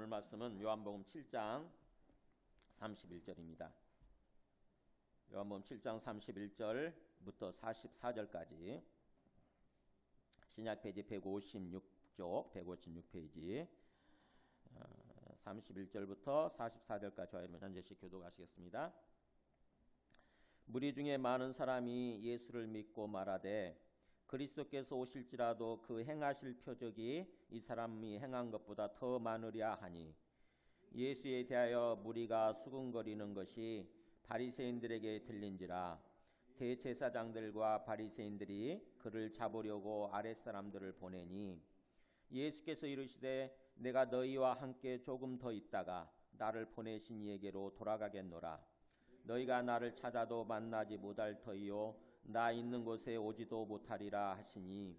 말씀은 요한복음 7장 31절입니다. 요한복음 7장 31절부터 44절까지 신약 페이지 156쪽 156페이지 31절부터 44절까지 여러분 한 절씩 교독하시겠습니다. 무리 중에 많은 사람이 예수를 믿고 말하되 그리스도께서 오실지라도 그 행하실 표적이 이 사람이 행한 것보다 더 많으랴 하니 예수에 대하여 무리가 수군거리는 것이 바리새인들에게 들린지라. 대제사장들과 바리새인들이 그를 잡으려고 아랫사람들을 보내니 예수께서 이르시되 내가 너희와 함께 조금 더 있다가 나를 보내신 이에게로 돌아가겠노라. 너희가 나를 찾아도 만나지 못할 터이요 나 있는 곳에 오지도 못하리라 하시니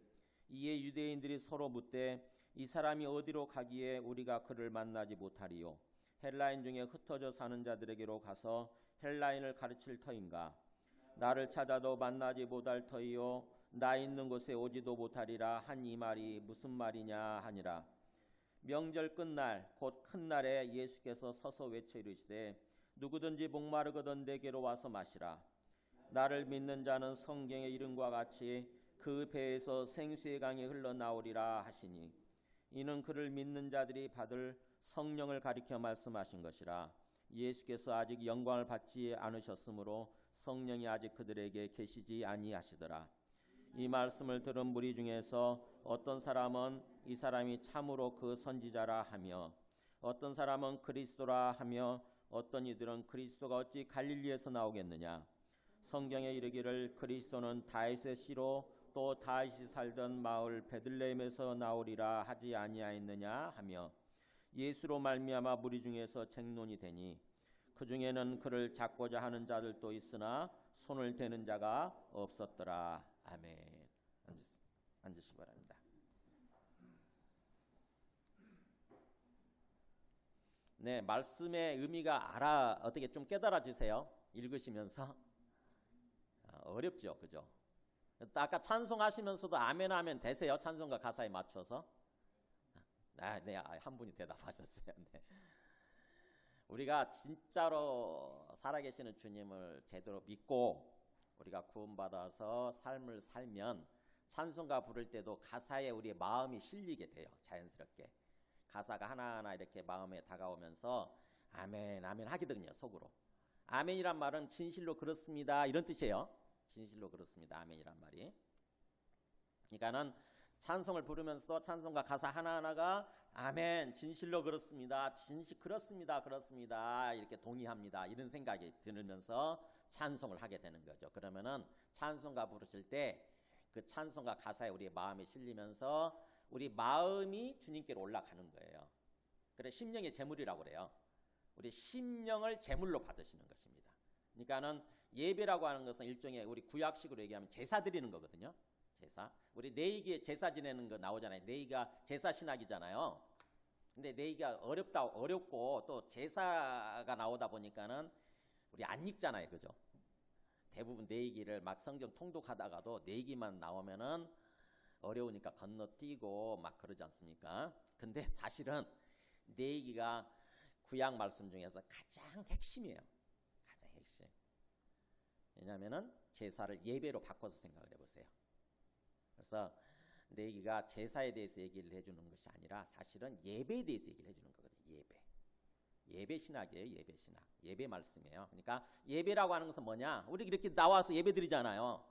이에 유대인들이 서로 묻되 이 사람이 어디로 가기에 우리가 그를 만나지 못하리요. 헬라인 중에 흩어져 사는 자들에게로 가서 헬라인을 가르칠 터인가. 나를 찾아도 만나지 못할 터이요 나 있는 곳에 오지도 못하리라 한 이 말이 무슨 말이냐 하니라. 명절 끝날 곧 큰 날에 예수께서 서서 외쳐 이르시되 누구든지 목마르거든 내게로 와서 마시라. 나를 믿는 자는 성경의 이름과 같이 그 배에서 생수의 강이 흘러나오리라 하시니 이는 그를 믿는 자들이 받을 성령을 가리켜 말씀하신 것이라. 예수께서 아직 영광을 받지 않으셨으므로 성령이 아직 그들에게 계시지 아니하시더라. 이 말씀을 들은 무리 중에서 어떤 사람은 이 사람이 참으로 그 선지자라 하며 어떤 사람은 그리스도라 하며 어떤 이들은 그리스도가 어찌 갈릴리에서 나오겠느냐. 성경에 이르기를 그리스도는 다윗의 씨로 또 다윗이 살던 마을 베들레헴에서 나오리라 하지 아니하였느냐 하며 예수로 말미암아 무리 중에서 쟁론이 되니 그 중에는 그를 잡고자 하는 자들도 있으나 손을 대는 자가 없었더라. 아멘. 앉으시기 바랍니다. 네, 말씀의 의미가 어떻게 좀 깨달아지세요? 읽으시면서 어렵죠, 그죠? 아까 찬송하시면서도 아멘 하면 되세요? 찬송가 가사에 맞춰서? 네, 한 분이 대답하셨어요. 네. 우리가 진짜로 살아계시는 주님을 제대로 믿고 우리가 구원받아서 삶을 살면 찬송가 부를 때도 가사에 우리의 마음이 실리게 돼요. 자연스럽게. 가사가 하나하나 이렇게 마음에 다가오면서 아멘, 아멘 하거든요, 속으로. 아멘이란 말은 진실로 그렇습니다, 이런 뜻이에요. 진실로 그렇습니다, 아멘이란 말이. 그러니까는 찬송을 부르면서도 찬송가 가사 하나하나가 아멘, 진실로 그렇습니다, 그렇습니다, 그렇습니다, 이렇게 동의합니다, 이런 생각이 들면서 찬송을 하게 되는 거죠. 그러면은 찬송가 부르실 때 그 찬송가 가사에 우리의 마음이 실리면서 우리 마음이 주님께로 올라가는 거예요. 그래서 심령의 제물이라고 그래요. 우리 심령을 제물로 받으시는 것입니다. 그러니까는 예배라고 하는 것은 일종의 우리 구약식으로 얘기하면 제사 드리는 거거든요. 제사. 우리 내이기에 제사 지내는 거 나오잖아요. 내이가 제사 신학이잖아요. 근데 내이가 어렵고 또 제사가 나오다 보니까는 우리 안 읽잖아요. 그죠? 대부분 내이기를 막 성경 통독하다가도 내이기만 나오면은 어려우니까 건너뛰고 막 그러지 않습니까? 근데 사실은 내이기가 구약 말씀 중에서 가장 핵심이에요. 가장 핵심. 왜냐하면은 제사를 예배로 바꿔서 생각을 해보세요. 그래서 내기가 제사에 대해서 얘기를 해주는 것이 아니라 사실은 예배에 대해서 얘기를 해주는 거거든요. 예배 신학이에요. 예배 신학. 예배 말씀이에요. 그러니까 예배라고 하는 것은 뭐냐? 우리 이렇게 나와서 예배 드리잖아요.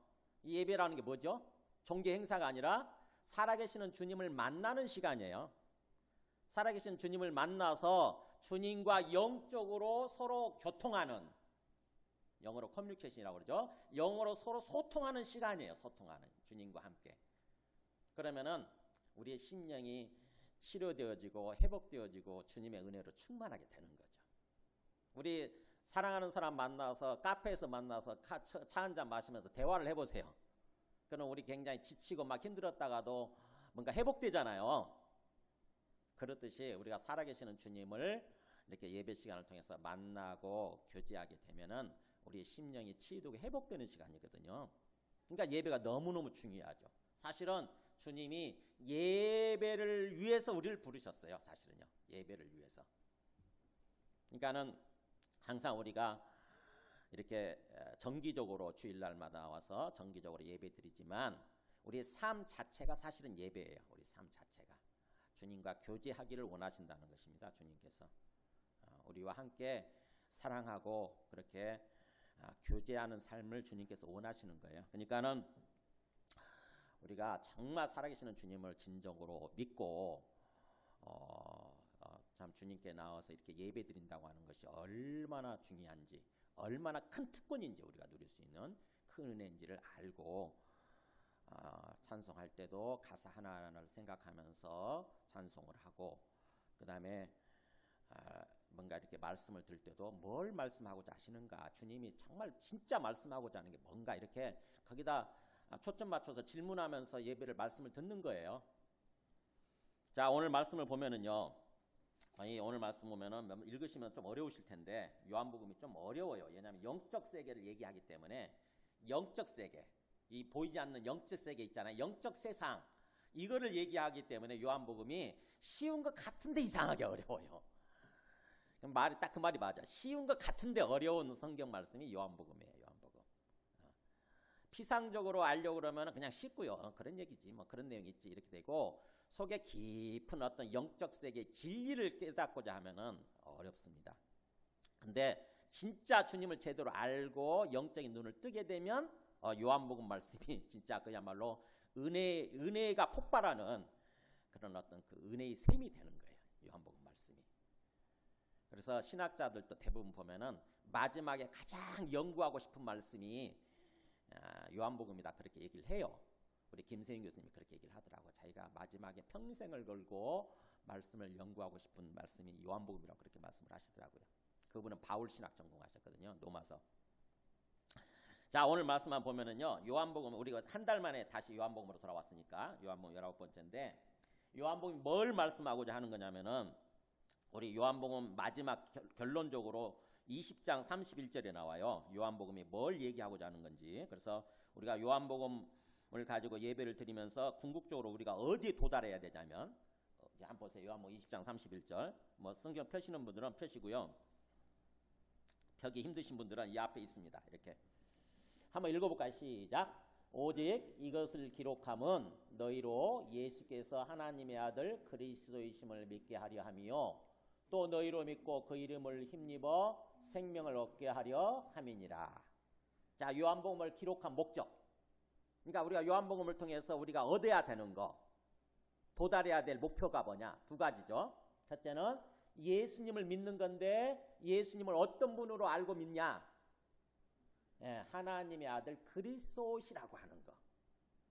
이 예배라는 게 뭐죠? 종교 행사가 아니라 살아계시는 주님을 만나는 시간이에요. 살아계신 주님을 만나서 주님과 영적으로 서로 교통하는, 영어로 커뮤니케이션이라고 그러죠. 영어로 서로 소통하는 시간이에요. 소통하는, 주님과 함께. 그러면은 우리의 심령이 치료되어지고 회복되어지고 주님의 은혜로 충만하게 되는 거죠. 우리 사랑하는 사람 만나서 카페에서 만나서 차 한잔 마시면서 대화를 해보세요. 그럼 우리 굉장히 지치고 막 힘들었다가도 뭔가 회복되잖아요. 그렇듯이 우리가 살아계시는 주님을 이렇게 예배 시간을 통해서 만나고 교제하게 되면은 우리의 심령이 치유되고 회복되는 시간이거든요. 그러니까 예배가 너무너무 중요하죠. 사실은 주님이 예배를 위해서 우리를 부르셨어요. 사실은요. 예배를 위해서. 그러니까는 항상 우리가 이렇게 정기적으로 주일날마다 와서 정기적으로 예배 드리지만 우리의 삶 자체가 사실은 예배예요. 우리 삶 자체가. 주님과 교제하기를 원하신다는 것입니다. 주님께서. 우리와 함께 사랑하고 그렇게 교제하는 삶을 주님께서 원하시는 거예요. 그러니까는 우리가 정말 살아계시는 주님을 진정으로 믿고 참 주님께 나와서 이렇게 예배 드린다고 하는 것이 얼마나 중요한지, 얼마나 큰 특권인지 우리가 누릴 수 있는 큰 은혜인지를 알고 찬송할 때도 가사 하나하나를 생각하면서 찬송을 하고, 그 다음에 뭔가 이렇게 말씀을 들을 때도 뭘 말씀하고자 하시는가, 주님이 정말 진짜 말씀하고자 하는 게 뭔가, 이렇게 거기다 초점 맞춰서 질문하면서 예배를 말씀을 듣는 거예요. 자, 오늘 말씀을 보면은요, 오늘 말씀 보면은 읽으시면 좀 어려우실 텐데 요한복음이 좀 어려워요. 왜냐하면 영적 세계를 얘기하기 때문에, 영적 세계, 이 보이지 않는 영적 세계 있잖아요. 영적 세상, 이거를 얘기하기 때문에 요한복음이 쉬운 것 같은데 이상하게 어려워요. 말이 딱 그 말이 맞아. 쉬운 것 같은데 어려운 성경 말씀이 요한복음이에요. 요한복음. 피상적으로 알려고 그러면 그냥 쉽고요. 그런 얘기지, 뭐 그런 내용이 있지, 이렇게 되고, 속에 깊은 어떤 영적 세계의 진리를 깨닫고자 하면은 어렵습니다. 근데 진짜 주님을 제대로 알고 영적인 눈을 뜨게 되면 요한복음 말씀이 진짜 그야말로 은혜가 폭발하는 그런 어떤 그 은혜의 샘이 되는 거예요. 요한복음 말씀이. 그래서 신학자들도 대부분 보면은 마지막에 가장 연구하고 싶은 말씀이 요한복음이다, 그렇게 얘기를 해요. 우리 김세인 교수님이 그렇게 얘기를 하더라고요. 자기가 마지막에 평생을 걸고 말씀을 연구하고 싶은 말씀이 요한복음이라고 그렇게 말씀을 하시더라고요. 그분은 바울 신학 전공하셨거든요. 로마서. 자, 오늘 말씀만 보면은요, 요한복음, 우리가 한 달 만에 다시 요한복음으로 돌아왔으니까 요한복음 19번째인데, 요한복음이 뭘 말씀하고자 하는 거냐면은, 우리 요한복음 마지막 결론적으로 20장 31절에 나와요. 요한복음이 뭘 얘기하고자 하는 건지. 그래서 우리가 요한복음을 가지고 예배를 드리면서 궁극적으로 우리가 어디에 도달해야 되냐면, 한번 보세요. 요한복음 20장 31절. 뭐 성경 펴시는 분들은 펴시고요. 펴기 힘드신 분들은 이 앞에 있습니다. 이렇게 한번 읽어볼까요? 시작. 오직 이것을 기록함은 너희로 예수께서 하나님의 아들 그리스도이심을 믿게 하려 함이요, 또 너희로 믿고 그 이름을 힘입어 생명을 얻게 하려 함이니라. 자, 요한복음을 기록한 목적. 그러니까 우리가 요한복음을 통해서 우리가 얻어야 되는 거, 도달해야 될 목표가 뭐냐? 두 가지죠. 첫째는 예수님을 믿는 건데, 예수님을 어떤 분으로 알고 믿냐? 하나님의 아들 그리스도시라고 하는 거.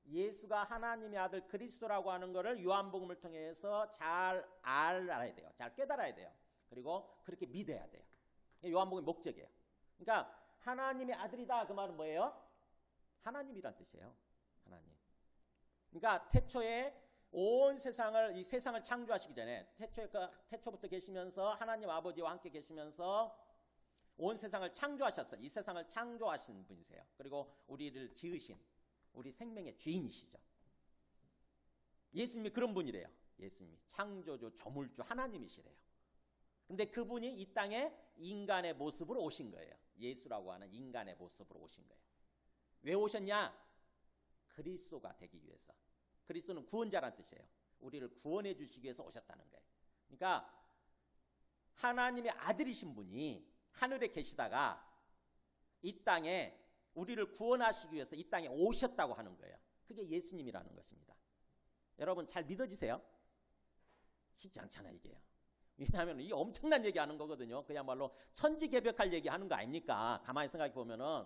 예수가 하나님의 아들 그리스도라고 하는 거를 요한복음을 통해서 잘 알아야 돼요. 잘 깨달아야 돼요. 그리고 그렇게 믿어야 돼요. 요한복음의 목적이에요. 그러니까 하나님의 아들이다, 그 말은 뭐예요? 하나님이란 뜻이에요. 하나님. 그러니까 태초에 온 세상을, 이 세상을 창조하시기 전에, 태초부터 계시면서 하나님 아버지와 함께 계시면서 온 세상을 창조하셨어요. 이 세상을 창조하신 분이세요. 그리고 우리를 지으신, 우리 생명의 주인이시죠. 예수님이 그런 분이래요. 예수님이 창조주, 조물주, 하나님이시래요. 근데 그분이 이 땅에 인간의 모습으로 오신 거예요. 예수라고 하는 인간의 모습으로 오신 거예요. 왜 오셨냐? 그리스도가 되기 위해서. 그리스도는 구원자란 뜻이에요. 우리를 구원해 주시기 위해서 오셨다는 거예요. 그러니까 하나님의 아들이신 분이 하늘에 계시다가 이 땅에 우리를 구원하시기 위해서 이 땅에 오셨다고 하는 거예요. 그게 예수님이라는 것입니다. 여러분 잘 믿어지세요? 쉽지 않잖아요, 이게요. 왜냐하면 이게 엄청난 얘기하는 거거든요. 그야말로 천지개벽할 얘기하는 거 아닙니까? 가만히 생각해 보면은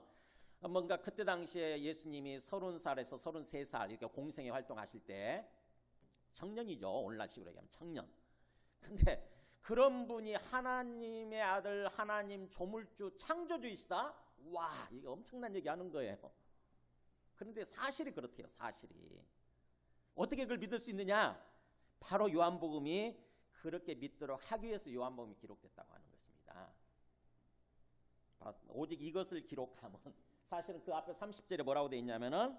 뭔가 그때 당시에 예수님이 30살에서 33살 이렇게 공생애 활동하실 때 청년이죠. 오늘날 식으로 얘기하면 청년. 근데 그런 분이 하나님의 아들, 하나님 조물주, 창조주이시다? 와, 이게 엄청난 얘기하는 거예요. 그런데 사실이 그렇대요. 사실이. 어떻게 그걸 믿을 수 있느냐? 바로 요한복음이 그렇게 믿도록 하기 위해서 요한복음이 기록됐다고 하는 것입니다. 오직 이것을 기록하면, 사실은 그 앞에 30절에 뭐라고 되어 있냐면은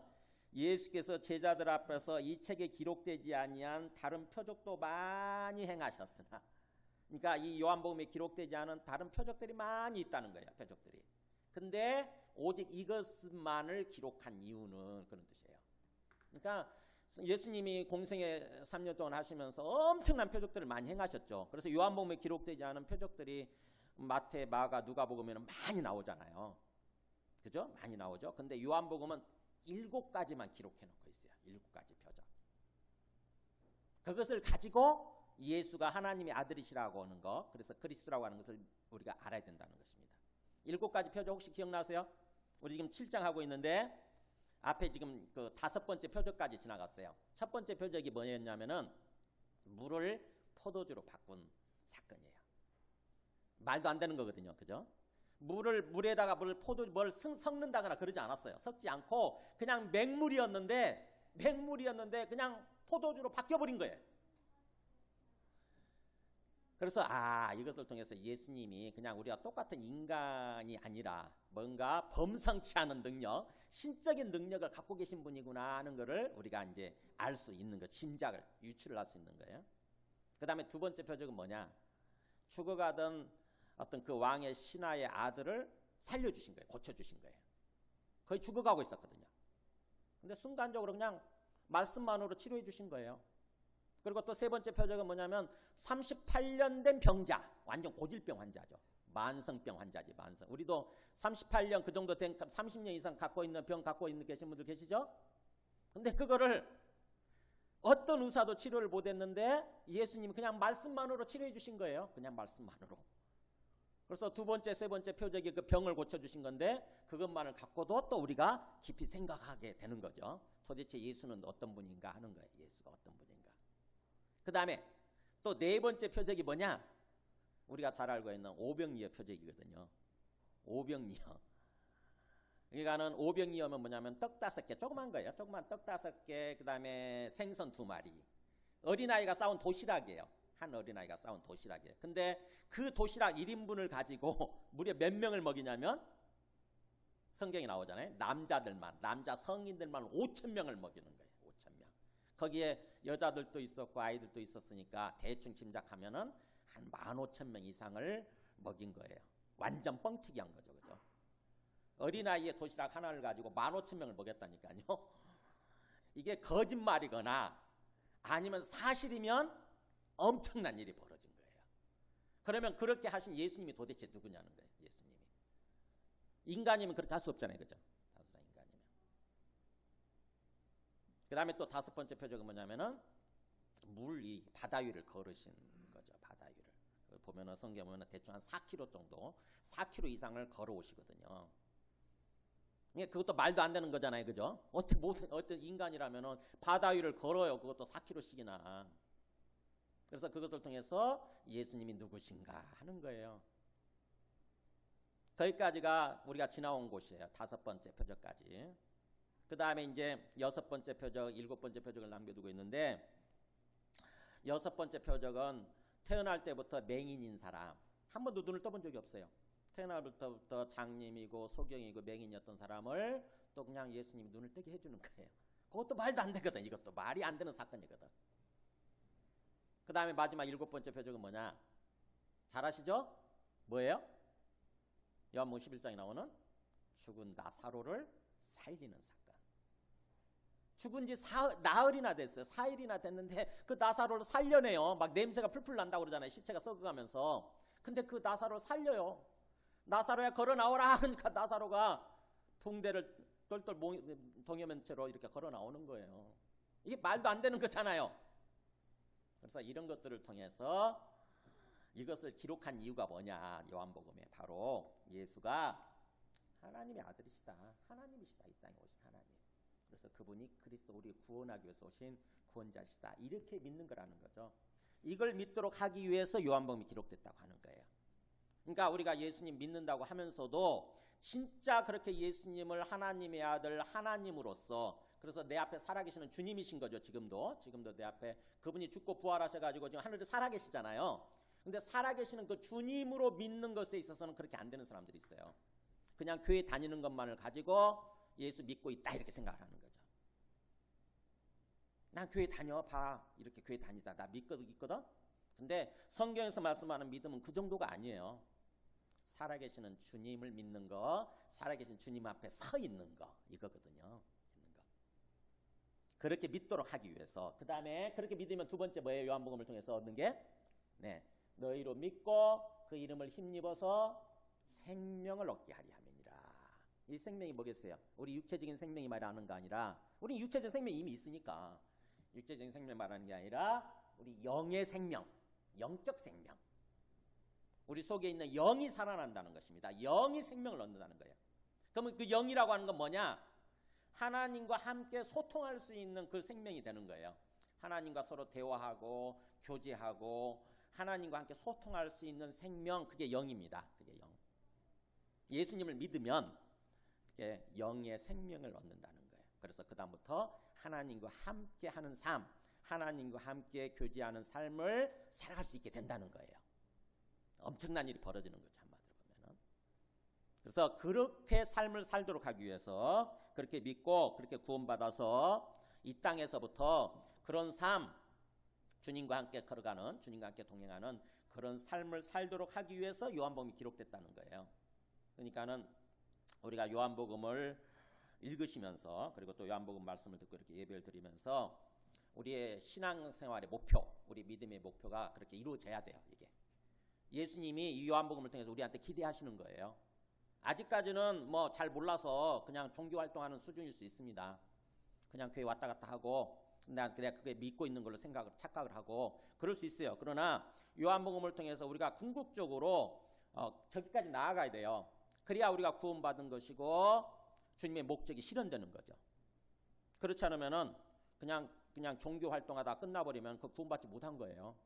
예수께서 제자들 앞에서 이 책에 기록되지 아니한 다른 표적도 많이 행하셨으나, 그러니까 이 요한복음에 기록되지 않은 다른 표적들이 많이 있다는 거예요. 표적들이. 근데 오직 이것만을 기록한 이유는 그런 뜻이에요. 그러니까 예수님이 공생애 3년 동안 하시면서 엄청난 표적들을 많이 행하셨죠. 그래서 요한복음에 기록되지 않은 표적들이 마태, 마가, 누가복음에는 많이 나오잖아요. 그죠? 많이 나오죠. 근데 요한복음은 7가지만 기록해 놓고 있어요. 7가지 표적. 그것을 가지고 예수가 하나님의 아들이시라고 하는 거, 그래서 그리스도라고 하는 것을 우리가 알아야 된다는 것입니다. 7가지 표적 혹시 기억나세요? 우리 지금 7장 하고 있는데 앞에 지금 그 5번째 표적까지 지나갔어요. 첫 번째 표적이 뭐였냐면은 물을 포도주로 바꾼 사건이에요. 말도 안 되는 거거든요. 그죠? 물에다가 뭘 섞는다거나 그러지 않았어요. 섞지 않고 그냥 맹물이었는데 그냥 포도주로 바뀌어버린 거예요. 그래서 이것을 통해서 예수님이 그냥 우리가 똑같은 인간이 아니라 뭔가 범상치 않은 능력, 신적인 능력을 갖고 계신 분이구나 하는 것을 우리가 이제 알 수 있는 거, 짐작을 유추를 할 수 있는 거예요. 그 다음에 두 번째 표적은 뭐냐? 죽어가던 어떤 그 왕의 신하의 아들을 살려주신 거예요. 고쳐주신 거예요. 거의 죽어가고 있었거든요. 근데 순간적으로 그냥 말씀만으로 치료해 주신 거예요. 그리고 또 세 번째 표적은 뭐냐면 38년 된 병자, 완전 고질병 환자죠. 만성병 환자지, 만성. 우리도 38년 그 정도 된 30년 이상 갖고 있는 병 갖고 있는 계신 분들 계시죠? 근데 그거를 어떤 의사도 치료를 못했는데 예수님이 그냥 말씀만으로 치료해 주신 거예요. 그냥 말씀만으로. 그래서 두 번째, 세 번째 표적이 그 병을 고쳐주신 건데 그것만을 갖고도 또 우리가 깊이 생각하게 되는 거죠. 도대체 예수는 어떤 분인가 하는 거예요. 예수가 어떤 분인가. 그 다음에 또 네 번째 표적이 뭐냐? 우리가 잘 알고 있는 오병이어 표적이거든요. 오병이어. 그러니까는 오병이어면 뭐냐면 떡 5개, 조그만 거예요. 조그만 떡 5개, 그 다음에 생선 2마리. 어린아이가 싸운 도시락이에요. 한 어린아이가 싸운 도시락이에요. 근데 그 도시락 1인분을 가지고 무려 몇 명을 먹이냐면 성경에 나오잖아요. 남자 성인들만 5,000명을 먹이는 거예요. 5,000명. 거기에 여자들도 있었고 아이들도 있었으니까 대충 짐작하면은 한 15,000명 이상을 먹인 거예요. 완전 뻥튀기 한 거죠. 그죠? 어린아이의 도시락 하나를 가지고 15,000명을 먹였다니까요. 이게 거짓말이거나 아니면 사실이면 엄청난 일이 벌어진 거예요. 그러면 그렇게 하신 예수님이 도대체 누구냐는 거예요. 예수님이. 인간이면 그렇게 할 수 없잖아요. 그죠? 인간이면. 그 다음에 또 5번째 표적은 뭐냐면은 물이 바다 위를 걸으신 거죠. 바다 위를. 보면은 성경 보면은 대충 한 4km 정도, 4km 이상을 걸어오시거든요. 그것도 말도 안 되는 거잖아요. 그죠? 어떤 인간이라면은 바다 위를 걸어요. 그것도 4km씩이나. 그래서 그것을 통해서 예수님이 누구신가 하는 거예요. 거기까지가 우리가 지나온 곳이에요. 5번째 표적까지. 그 다음에 이제 6번째 표적, 7번째 표적을 남겨두고 있는데 6번째 표적은 태어날 때부터 맹인인 사람. 한 번도 눈을 떠본 적이 없어요. 태어날 때부터 장님이고 소경이고 맹인이었던 사람을 또 그냥 예수님이 눈을 뜨게 해주는 거예요. 그것도 말도 안 되거든. 이것도 말이 안 되는 사건이거든. 그 다음에 마지막 7번째 표적은 뭐냐? 잘 아시죠? 뭐예요? 요한복음 11장에 나오는 죽은 나사로를 살리는 사건. 죽은 지 나흘이나 됐어요. 4일이나 됐는데 그 나사로를 살려내요. 막 냄새가 풀풀 난다고 그러잖아요. 시체가 썩어가면서. 근데 그 나사로를 살려요. 나사로야 걸어 나오라. 그러니까 나사로가 붕대를 똘똘 동여맨 채로 이렇게 걸어 나오는 거예요. 이게 말도 안 되는 거잖아요. 그래서 이런 것들을 통해서 이것을 기록한 이유가 뭐냐? 요한복음에 바로 예수가 하나님의 아들이시다. 하나님이시다. 이 땅에 오신 하나님. 그래서 그분이 그리스도 우리를 구원하기 위해서 오신 구원자시다. 이렇게 믿는 거라는 거죠. 이걸 믿도록 하기 위해서 요한복음이 기록됐다고 하는 거예요. 그러니까 우리가 예수님 믿는다고 하면서도 진짜 그렇게 예수님을 하나님의 아들 하나님으로서 그래서 내 앞에 살아계시는 주님이신 거죠. 지금도 내 앞에 그분이 죽고 부활하셔가지고 지금 하늘에 살아계시잖아요. 근데 살아계시는 그 주님으로 믿는 것에 있어서는 그렇게 안 되는 사람들이 있어요. 그냥 교회 다니는 것만을 가지고 예수 믿고 있다 이렇게 생각을 하는 거죠. 난 교회 다녀봐. 이렇게 교회 다니다. 나 있거든. 근데 성경에서 말씀하는 믿음은 그 정도가 아니에요. 살아계시는 주님을 믿는 거, 살아계신 주님 앞에 서 있는 거, 이거거든요. 있는 거. 그렇게 믿도록 하기 위해서. 그 다음에 그렇게 믿으면 두 번째 뭐예요? 요한복음을 통해서 얻는 게? 네, 너희로 믿고 그 이름을 힘입어서 생명을 얻게 하리 함이니라. 이 생명이 뭐겠어요? 우리 육체적인 생명이 말하는 거 아니라, 우리 육체적 생명이 이미 있으니까 육체적인 생명 말하는 게 아니라 우리 영의 생명, 영적 생명, 우리 속에 있는 영이 살아난다는 것입니다. 영이 생명을 얻는다는 거예요. 그러면 그 영이라고 하는 건 뭐냐? 하나님과 함께 소통할 수 있는 그 생명이 되는 거예요. 하나님과 서로 대화하고 교제하고 하나님과 함께 소통할 수 있는 생명, 그게 영입니다. 그게 영. 예수님을 믿으면 그게 영의 생명을 얻는다는 거예요. 그래서 그 다음부터 하나님과 함께 하는 삶, 하나님과 함께 교제하는 삶을 살아갈 수 있게 된다는 거예요. 엄청난 일이 벌어지는 거죠, 한마디로 보면은. 그래서 그렇게 삶을 살도록 하기 위해서 그렇게 믿고 그렇게 구원받아서 이 땅에서부터 그런 삶, 주님과 함께 걸어가는, 주님과 함께 동행하는 그런 삶을 살도록 하기 위해서 요한복음이 기록됐다는 거예요. 그러니까는 우리가 요한복음을 읽으시면서, 그리고 또 요한복음 말씀을 듣고 이렇게 예배를 드리면서 우리의 신앙생활의 목표, 우리 믿음의 목표가 그렇게 이루어져야 돼요. 이게 예수님이 이 요한복음을 통해서 우리한테 기대하시는 거예요. 아직까지는 뭐 잘 몰라서 그냥 종교활동하는 수준일 수 있습니다. 그냥 교회 왔다 갔다 하고 그냥 그게 믿고 있는 걸로 착각을 하고 그럴 수 있어요. 그러나 요한복음을 통해서 우리가 궁극적으로 저기까지 나아가야 돼요. 그래야 우리가 구원받은 것이고 주님의 목적이 실현되는 거죠. 그렇지 않으면은 그냥 종교 활동하다 끝나버리면 그 구원받지 못한 거예요.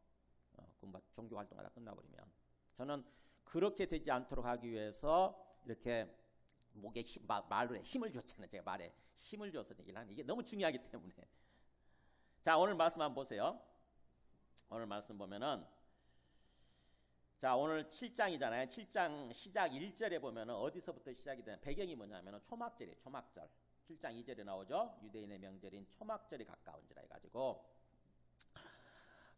종교 활동하다 끝나버리면. 저는 그렇게 되지 않도록 하기 위해서 이렇게 목에 말에 힘을 줬잖아요. 제가 말에 힘을 줘서 얘기를 하는, 이게 너무 중요하기 때문에. 자, 오늘 말씀 한번 보세요. 오늘 말씀 보면은, 자, 오늘 7장이잖아요. 7장 시작 1절에 보면은 어디서부터 시작이 되냐, 배경이 뭐냐면은 초막절이에요. 초막절. 7장 2절에 나오죠. 유대인의 명절인 초막절이 가까운지라 해가지고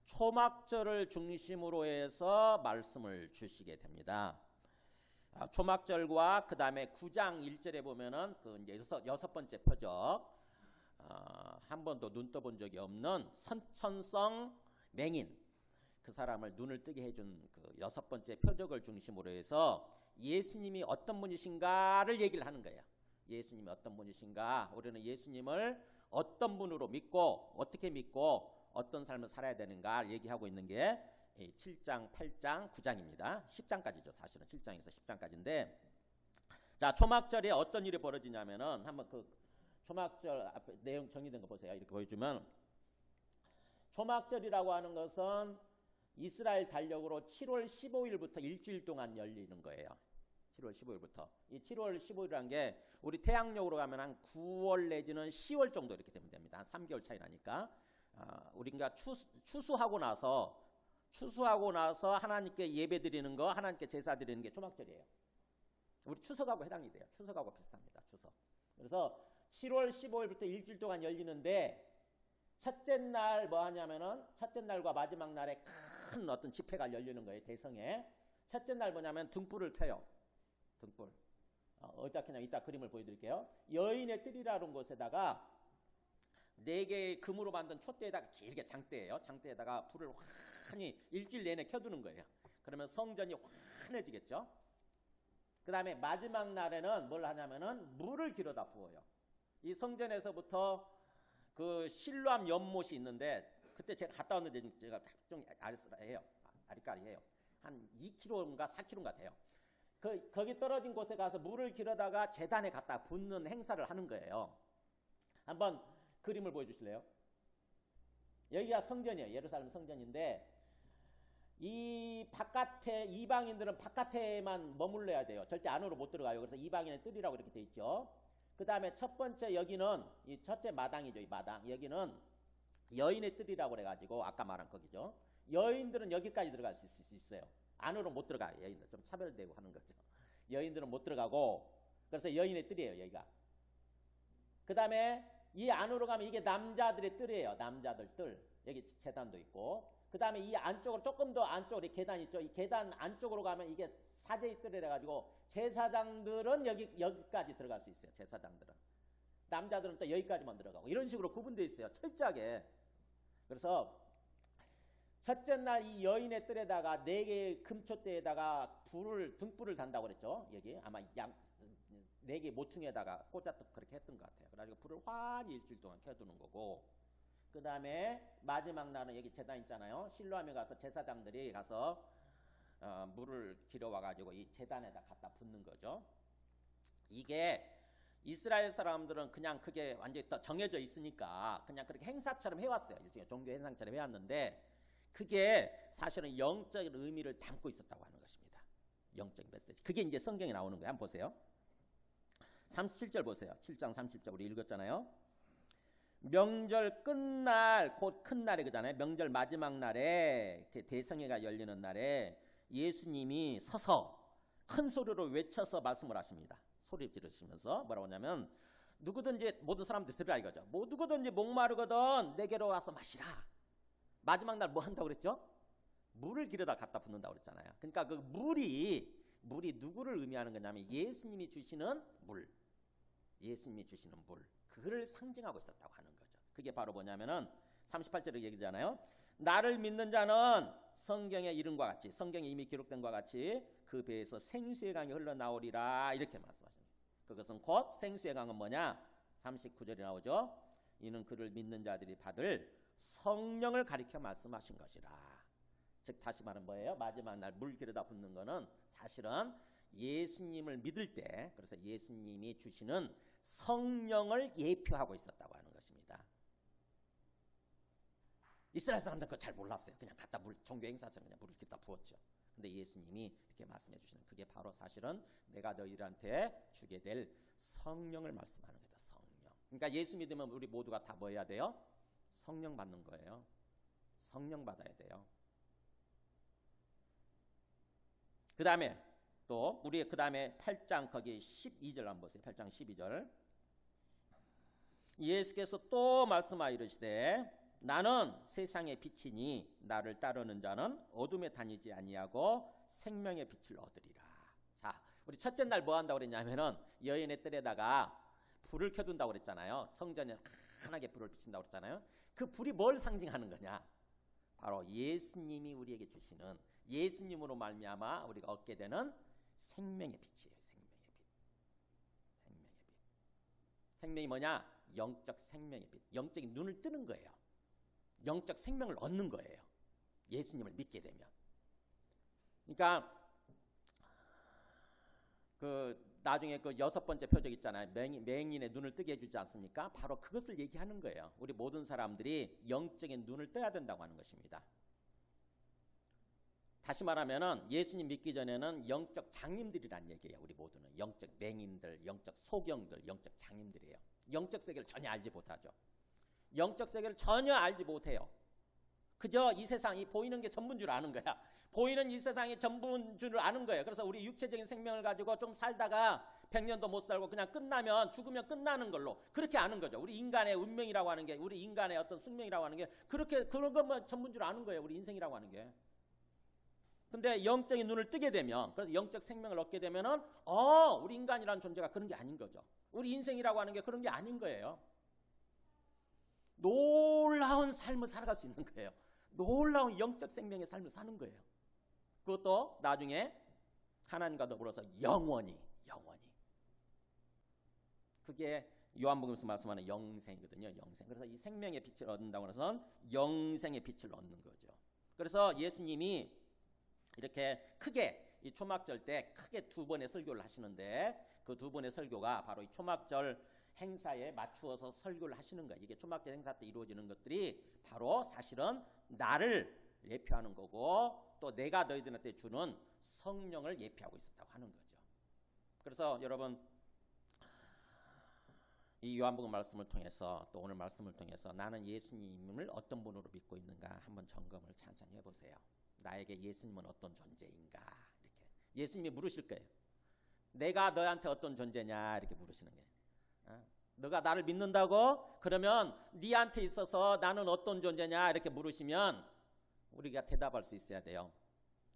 초막절을 중심으로 해서 말씀을 주시게 됩니다. 초막절과 그 다음에 9장 1절에 보면은 그 이제 여섯 번째 표적, 한 번도 눈 떠본 적이 없는 선천성 맹인, 그 사람을 눈을 뜨게 해준 그 여섯 번째 표적을 중심으로 해서 예수님이 어떤 분이신가를 얘기를 하는 거예요. 예수님이 어떤 분이신가, 우리는 예수님을 어떤 분으로 믿고 어떻게 믿고 어떤 삶을 살아야 되는가 얘기하고 있는 게 7장, 8장, 9장입니다. 10장까지죠. 사실은 7장에서 10장까지인데, 자, 초막절에 어떤 일이 벌어지냐면은 한번 그 초막절 앞에 내용 정리된 거 보세요. 이렇게 보여주면, 초막절이라고 하는 것은 이스라엘 달력으로 7월 15일부터 일주일 동안 열리는 거예요. 7월 15일부터. 이 7월 15일이라는 게 우리 태양력으로 가면 한 9월 내지는 10월 정도 이렇게 되면 됩니다. 한 3개월 차이 나니까. 우리가 추수하고 나서 하나님께 예배 드리는 거, 하나님께 제사 드리는 게 초막절이에요. 우리 추석하고 해당이 돼요. 추석하고 비슷합니다. 추석. 그래서 7월 15일부터 일주일 동안 열리는데, 첫째 날 뭐 하냐면은, 첫째 날과 마지막 날에 큰 어떤 집회가 열리는 거예요. 대성에. 첫째 날 뭐냐면 등불을 켜요. 등불. 어디다 켜냐, 이따 그림을 보여드릴게요. 여인의 뜰이라는 곳에다가 4개의 금으로 만든 촛대에다가, 길게 장대예요. 장대에다가 불을 환히 일주일 내내 켜두는 거예요. 그러면 성전이 환해지겠죠. 그 다음에 마지막 날에는 뭘 하냐면은 물을 길어다 부어요. 이 성전에서부터 그 실로암 연못이 있는데, 그때 제가 갔다 왔는데 제가 좀 아리까리해요. 한 2km인가 4km인가 돼요. 거기 떨어진 곳에 가서 물을 길어다가 제단에 갖다 붓는 행사를 하는 거예요. 한번 그림을 보여주실래요? 여기가 성전이에요. 예루살렘 성전인데, 이 바깥에, 이방인들은 바깥에만 머물러야 돼요. 절대 안으로 못 들어가요. 그래서 이방인의 뜰이라고 이렇게 돼 있죠. 그 다음에 첫 번째, 여기는 이 첫째 마당이죠. 이 마당. 여기는 여인의 뜰이라고 그래가지고 아까 말한 거기죠. 여인들은 여기까지 들어갈 수 있어요. 안으로 못 들어가요. 여인들 좀 차별되고 하는 거죠. 여인들은 못 들어가고, 그래서 여인의 뜰이에요. 여기가. 그 다음에 이 안으로 가면 이게 남자들의 뜰이에요. 남자들 뜰. 여기 제단도 있고. 그 다음에 이 안쪽으로 조금 더 안쪽으로 이 계단 있죠. 이 계단 안쪽으로 가면 이게 사제의 뜰이라 가지고 제사장들은 여기까지 들어갈 수 있어요. 제사장들은. 남자들은 또 여기까지만 들어가고 이런 식으로 구분되어 있어요. 철저하게. 그래서 첫째 날 이 여인의 뜰에다가 4개의 금촛대에다가 등불을 단다고 그랬죠. 여기 아마 4개 모퉁이에다가 꽂아서 그렇게 했던 것 같아요. 그래가지고 불을 환히 일주일 동안 켜두는 거고, 그 다음에 마지막 날은 여기 제단 있잖아요. 실로암에 가서 제사장들이 가서 물을 길어와가지고 이 제단에다 갖다 붓는 거죠. 이게 이스라엘 사람들은 그냥 그게 완전히 정해져 있으니까 그냥 그렇게 행사처럼 해왔어요. 일종의 종교 행사처럼 해왔는데 그게 사실은 영적인 의미를 담고 있었다고 하는 것입니다. 영적인 메시지. 그게 이제 성경에 나오는 거예요. 한번 보세요. 37절 보세요. 7장 30절 우리 읽었잖아요. 명절 끝날 곧 큰 날에 그잖아요. 명절 마지막 날에 대성회가 열리는 날에 예수님이 서서 큰 소리로 외쳐서 말씀을 하십니다. 소리 지르시면서 뭐라고 하냐면 누구든지 모든 사람들이 들으라 이거죠. 뭐 누구든지 목마르거든 내게로 와서 마시라. 마지막 날 뭐 한다고 그랬죠? 물을 길에다 갖다 붓는다고 그랬잖아요. 그러니까 그 물이 누구를 의미하는 거냐면 예수님이 주시는 물. 예수님이 주시는 물. 그를 상징하고 있었다고 하는 거죠. 그게 바로 뭐냐면은 38절에 얘기잖아요. 나를 믿는 자는 성경의 이름과 같이, 성경에 이미 기록된 것과 같이 그 배에서 생수의 강이 흘러나오리라 이렇게 말씀하십니다. 그것은 곧 생수의 강은 뭐냐? 39절에 나오죠. 이는 그를 믿는 자들이 받을 성령을 가리켜 말씀하신 것이라. 즉 다시 말하면 뭐예요? 마지막 날 물 길에다 붓는 거는 사실은 예수님을 믿을 때, 그래서 예수님이 주시는 성령을 예표하고 있었다고 하는 것입니다. 이스라엘 사람들은 그거 잘 몰랐어요. 그냥 갖다 종교 행사처럼 그냥 물을 갖다 부었죠. 근데 예수님이 이렇게 말씀해 주시는 그게 바로 사실은 내가 너희들한테 주게 될 성령을 말씀하는 거다. 성령. 그러니까 예수 믿으면 우리 모두가 다 뭐 해야 돼요? 성령 받는 거예요. 성령 받아야 돼요. 그 다음에 또 우리 그 다음에 8장 거기 12절 한번 보세요. 8장 12절. 예수께서 또 말씀하여 이르시되 나는 세상의 빛이니 나를 따르는 자는 어둠에 다니지 아니하고 생명의 빛을 얻으리라. 자, 우리 첫째 날 뭐 한다고 그랬냐면은 여인의 뜰에다가 불을 켜둔다고 그랬잖아요. 성전에 환하게 불을 비친다고 그랬잖아요. 그 불이 뭘 상징하는 거냐? 바로 예수님이 우리에게 주시는, 예수님으로 말미암아 우리가 얻게 되는 생명의 빛이에요. 생명의 빛. 생명의 빛. 생명이 뭐냐? 영적 생명의 빛. 영적인 눈을 뜨는 거예요. 영적 생명을 얻는 거예요. 예수님을 믿게 되면. 그러니까 그 나중에 그 6번째 표적 있잖아요. 맹인의 눈을 뜨게 해주지 않습니까? 바로 그것을 얘기하는 거예요. 우리 모든 사람들이 영적인 눈을 떠야 된다고 하는 것입니다. 다시 말하면은 예수님 믿기 전에는 영적 장님들이란 얘기예요. 우리 모두는 영적 맹인들, 영적 소경들, 영적 장님들이에요. 영적 세계를 전혀 알지 못하죠. 영적 세계를 전혀 알지 못해요. 그저 이 세상이 보이는 게 전부인 줄 아는 거야. 보이는 이 세상이 전부인 줄 아는 거예요. 그래서 우리 육체적인 생명을 가지고 좀 살다가 100년도 못 살고 그냥 끝나면, 죽으면 끝나는 걸로 그렇게 아는 거죠. 우리 인간의 운명이라고 하는 게, 우리 인간의 어떤 숙명이라고 하는 게 그렇게, 그런 것만 전부인 줄 아는 거예요. 우리 인생이라고 하는 게. 근데 영적인 눈을 뜨게 되면, 그래서 영적 생명을 얻게 되면은 우리 인간이라는 존재가 그런 게 아닌 거죠. 우리 인생이라고 하는 게 그런 게 아닌 거예요. 놀라운 삶을 살아갈 수 있는 거예요. 놀라운 영적 생명의 삶을 사는 거예요. 그것도 나중에 하나님과 더불어서 영원히. 그게 요한복음에서 말씀하는 영생이거든요. 영생. 그래서 이 생명의 빛을 얻는다고 해서 영생의 빛을 얻는 거죠. 그래서 예수님이 이렇게 크게 이 초막절 때 크게 2번의 설교를 하시는데 그 2번의 설교가 바로 이 초막절 행사에 맞추어서 설교를 하시는 거예요. 이게 초막절 행사 때 이루어지는 것들이 바로 사실은 나를 예표하는 거고 또 내가 너희들한테 주는 성령을 예표하고 있었다고 하는 거죠. 그래서 여러분 이 요한복음 말씀을 통해서 또 오늘 말씀을 통해서 나는 예수님을 어떤 분으로 믿고 있는가 한번 점검을 찬찬히 해보세요. 나에게 예수님은 어떤 존재인가 이렇게 예수님이 물으실 거예요. 내가 너한테 어떤 존재냐 이렇게 물으시는 거예요. 너가 나를 믿는다고? 그러면 네한테 있어서 나는 어떤 존재냐 이렇게 물으시면 우리가 대답할 수 있어야 돼요.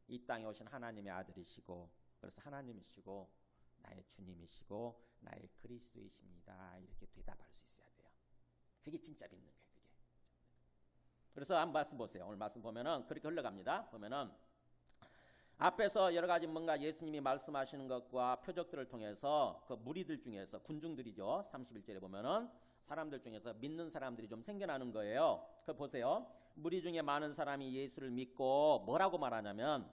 이 땅에 오신 하나님의 아들이시고, 그래서 하나님이시고 나의 주님이시고 나의 그리스도이십니다. 이렇게 대답할 수 있어야 돼요. 그게 진짜 믿는 거예요. 그게. 그래서 한번 말씀 보세요. 오늘 말씀 보면은 그렇게 흘러갑니다. 보면은 앞에서 여러 가지 뭔가 예수님이 말씀하시는 것과 표적들을 통해서 그 무리들 중에서 군중들이죠. 31절에 보면은 사람들 중에서 믿는 사람들이 좀 생겨나는 거예요. 그 보세요. 무리 중에 많은 사람이 예수를 믿고 뭐라고 말하냐면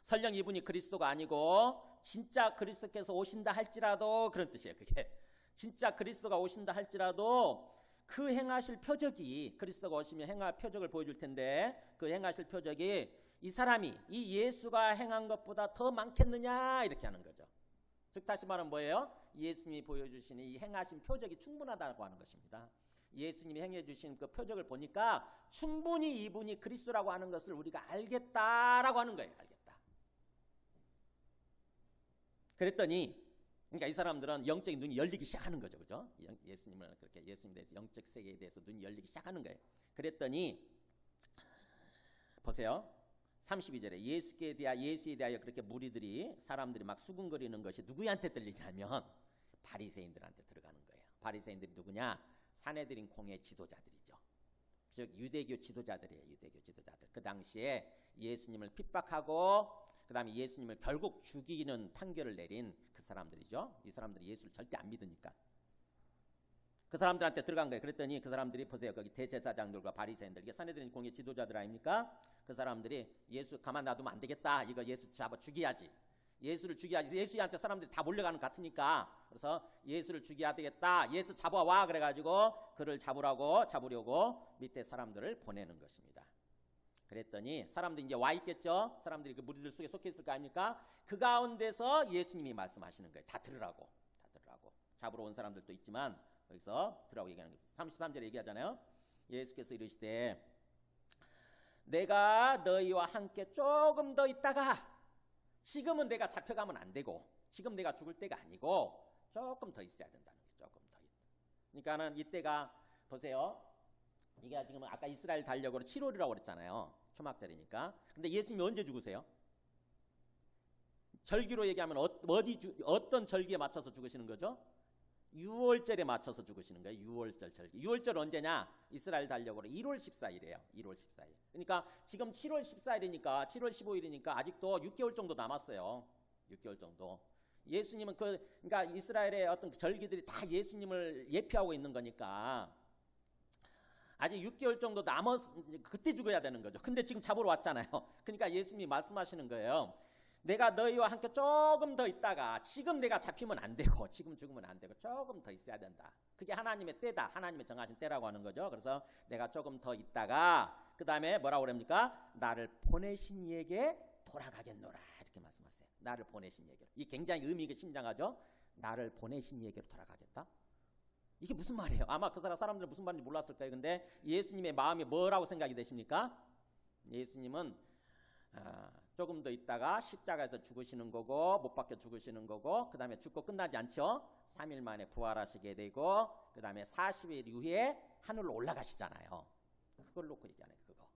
설령 이분이 그리스도가 아니고 진짜 그리스도께서 오신다 할지라도, 그런 뜻이에요. 그게 진짜 그리스도가 오신다 할지라도 그 행하실 표적이, 그리스도가 오시면 행할 표적을 보여줄 텐데 그 행하실 표적이 이 사람이 이 예수가 행한 것보다 더 많겠느냐 이렇게 하는 거죠. 즉 다시 말하면 뭐예요? 예수님이 보여주신 이 행하신 표적이 충분하다고 하는 것입니다. 예수님이 행해 주신 그 표적을 보니까 충분히 이분이 그리스도라고 하는 것을 우리가 알겠다라고 하는 거예요. 알겠다. 그랬더니 그러니까 이 사람들은 영적인 눈이 열리기 시작하는 거죠. 그죠? 예수님을 그렇게 예수님에 대해서 영적 세계에 대해서 눈이 열리기 시작하는 거예요. 그랬더니 보세요. 32절에 예수에 대하여 그렇게 무리들이 사람들이 막 수군거리는 것이 누구한테 들리냐면 바리새인들한테 들어가는 거예요. 바리새인들이 누구냐? 사내들인 공의 지도자들이죠. 즉 유대교 지도자들이에요. 유대교 지도자들. 그 당시에 예수님을 핍박하고 그 다음에 예수님을 결국 죽이는 판결을 내린 그 사람들이죠. 이 사람들이 예수를 절대 안 믿으니까 그 사람들한테 들어간 거예요. 그랬더니 그 사람들이 보세요. 거기 대제사장들과 바리새인들, 이게 사내들인 공의 지도자들 아닙니까? 그 사람들이 예수 가만 놔두면 안 되겠다. 이거 예수 잡아 죽여야지. 예수를 죽여야지. 예수한테 사람들이 다 몰려가는 것 같으니까. 그래서 예수를 죽여야 되겠다. 예수 잡아와. 그래가지고 그를 잡으려고 밑에 사람들을 보내는 것입니다. 그랬더니 사람들이 이제 와 있겠죠. 사람들이 그 무리들 속에 속해 있을 거 아닙니까? 그 가운데서 예수님이 말씀하시는 거예요. 다 들으라고. 잡으러 온 사람들도 있지만 여기서 들으라고 얘기하는 거예요. 33절에 얘기하잖아요. 예수께서 이르시되 내가 너희와 함께 조금 더 있다가, 지금은 내가 잡혀가면 안 되고 지금 내가 죽을 때가 아니고 조금 더 있어야 된다는 거예요. 조금 더. 그러니까는 이때가 보세요. 이게 지금 아까 이스라엘 달력으로 7월이라고 그랬잖아요. 초막절이니까. 근데 예수님이 언제 죽으세요? 절기로 얘기하면 어떤 절기에 맞춰서 죽으시는 거죠? 6월절에 맞춰서 죽으시는 거예요. 6월절 절기. 6월절 언제냐? 이스라엘 달력으로 1월 14일이에요. 1월 14일. 그러니까 지금 7월 14일이니까 7월 15일이니까 아직도 6개월 정도 남았어요. 6개월 정도. 예수님은 그러니까 이스라엘의 어떤 절기들이 다 예수님을 예표하고 있는 거니까 아직 6개월 정도 그때 죽어야 되는 거죠. 근데 지금 잡으러 왔잖아요. 그러니까 예수님이 말씀하시는 거예요. 내가 너희와 함께 조금 더 있다가, 지금 내가 잡히면 안 되고 지금 죽으면 안 되고 조금 더 있어야 된다. 그게 하나님의 때다. 하나님의 정하신 때라고 하는 거죠. 그래서 내가 조금 더 있다가 그 다음에 뭐라고 그럽니까? 나를 보내신 이에게 돌아가겠노라. 이렇게 말씀하세요. 나를 보내신 이에게. 이 굉장히 의미가 심장하죠. 나를 보내신 이에게로 돌아가겠다. 이게 무슨 말이에요? 아마 그 사람들은 무슨 말인지 몰랐을 거예요. 근데 예수님의 마음이 뭐라고 생각이 되십니까? 예수님은 조금 더 있다가 십자가에서 죽으시는 거고 못 박혀 죽으시는 거고 그 다음에 죽고 끝나지 않죠. 3일 만에 부활하시게 되고 그 다음에 40일 이후에 하늘로 올라가시잖아요. 그걸 놓고 얘기하는 거예요. 그거.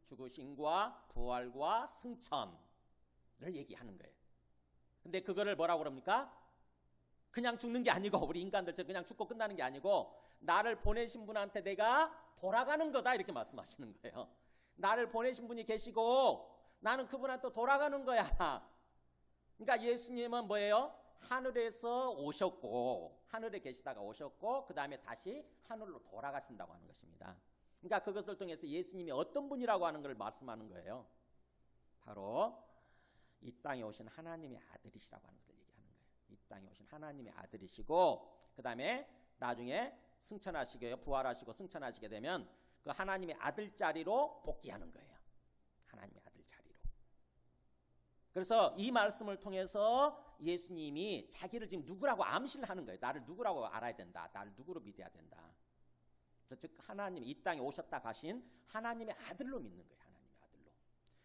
죽으심과 부활과 승천을 얘기하는 거예요. 근데 그거를 뭐라고 그럽니까? 그냥 죽는 게 아니고, 우리 인간들처럼 그냥 죽고 끝나는 게 아니고 나를 보내신 분한테 내가 돌아가는 거다 이렇게 말씀하시는 거예요. 나를 보내신 분이 계시고 나는 그분한테 또 돌아가는 거야. 그러니까 예수님은 뭐예요? 하늘에서 오셨고, 하늘에 계시다가 오셨고 그 다음에 다시 하늘로 돌아가신다고 하는 것입니다. 그러니까 그것을 통해서 예수님이 어떤 분이라고 하는 걸 말씀하는 거예요. 바로 이 땅에 오신 하나님의 아들이시라고 하는 것을 얘기하는 거예요. 이 땅에 오신 하나님의 아들이시고 그 다음에 나중에 승천하시게, 부활하시고 승천하시게 되면 그 하나님의 아들 자리로 복귀하는 거예요. 하나님의 아들 자리로. 그래서 이 말씀을 통해서 예수님이 자기를 지금 누구라고 암시를 하는 거예요. 나를 누구라고 알아야 된다. 나를 누구로 믿어야 된다. 즉 하나님, 이 땅에 오셨다 가신 하나님의 아들로 믿는 거예요. 하나님의 아들로.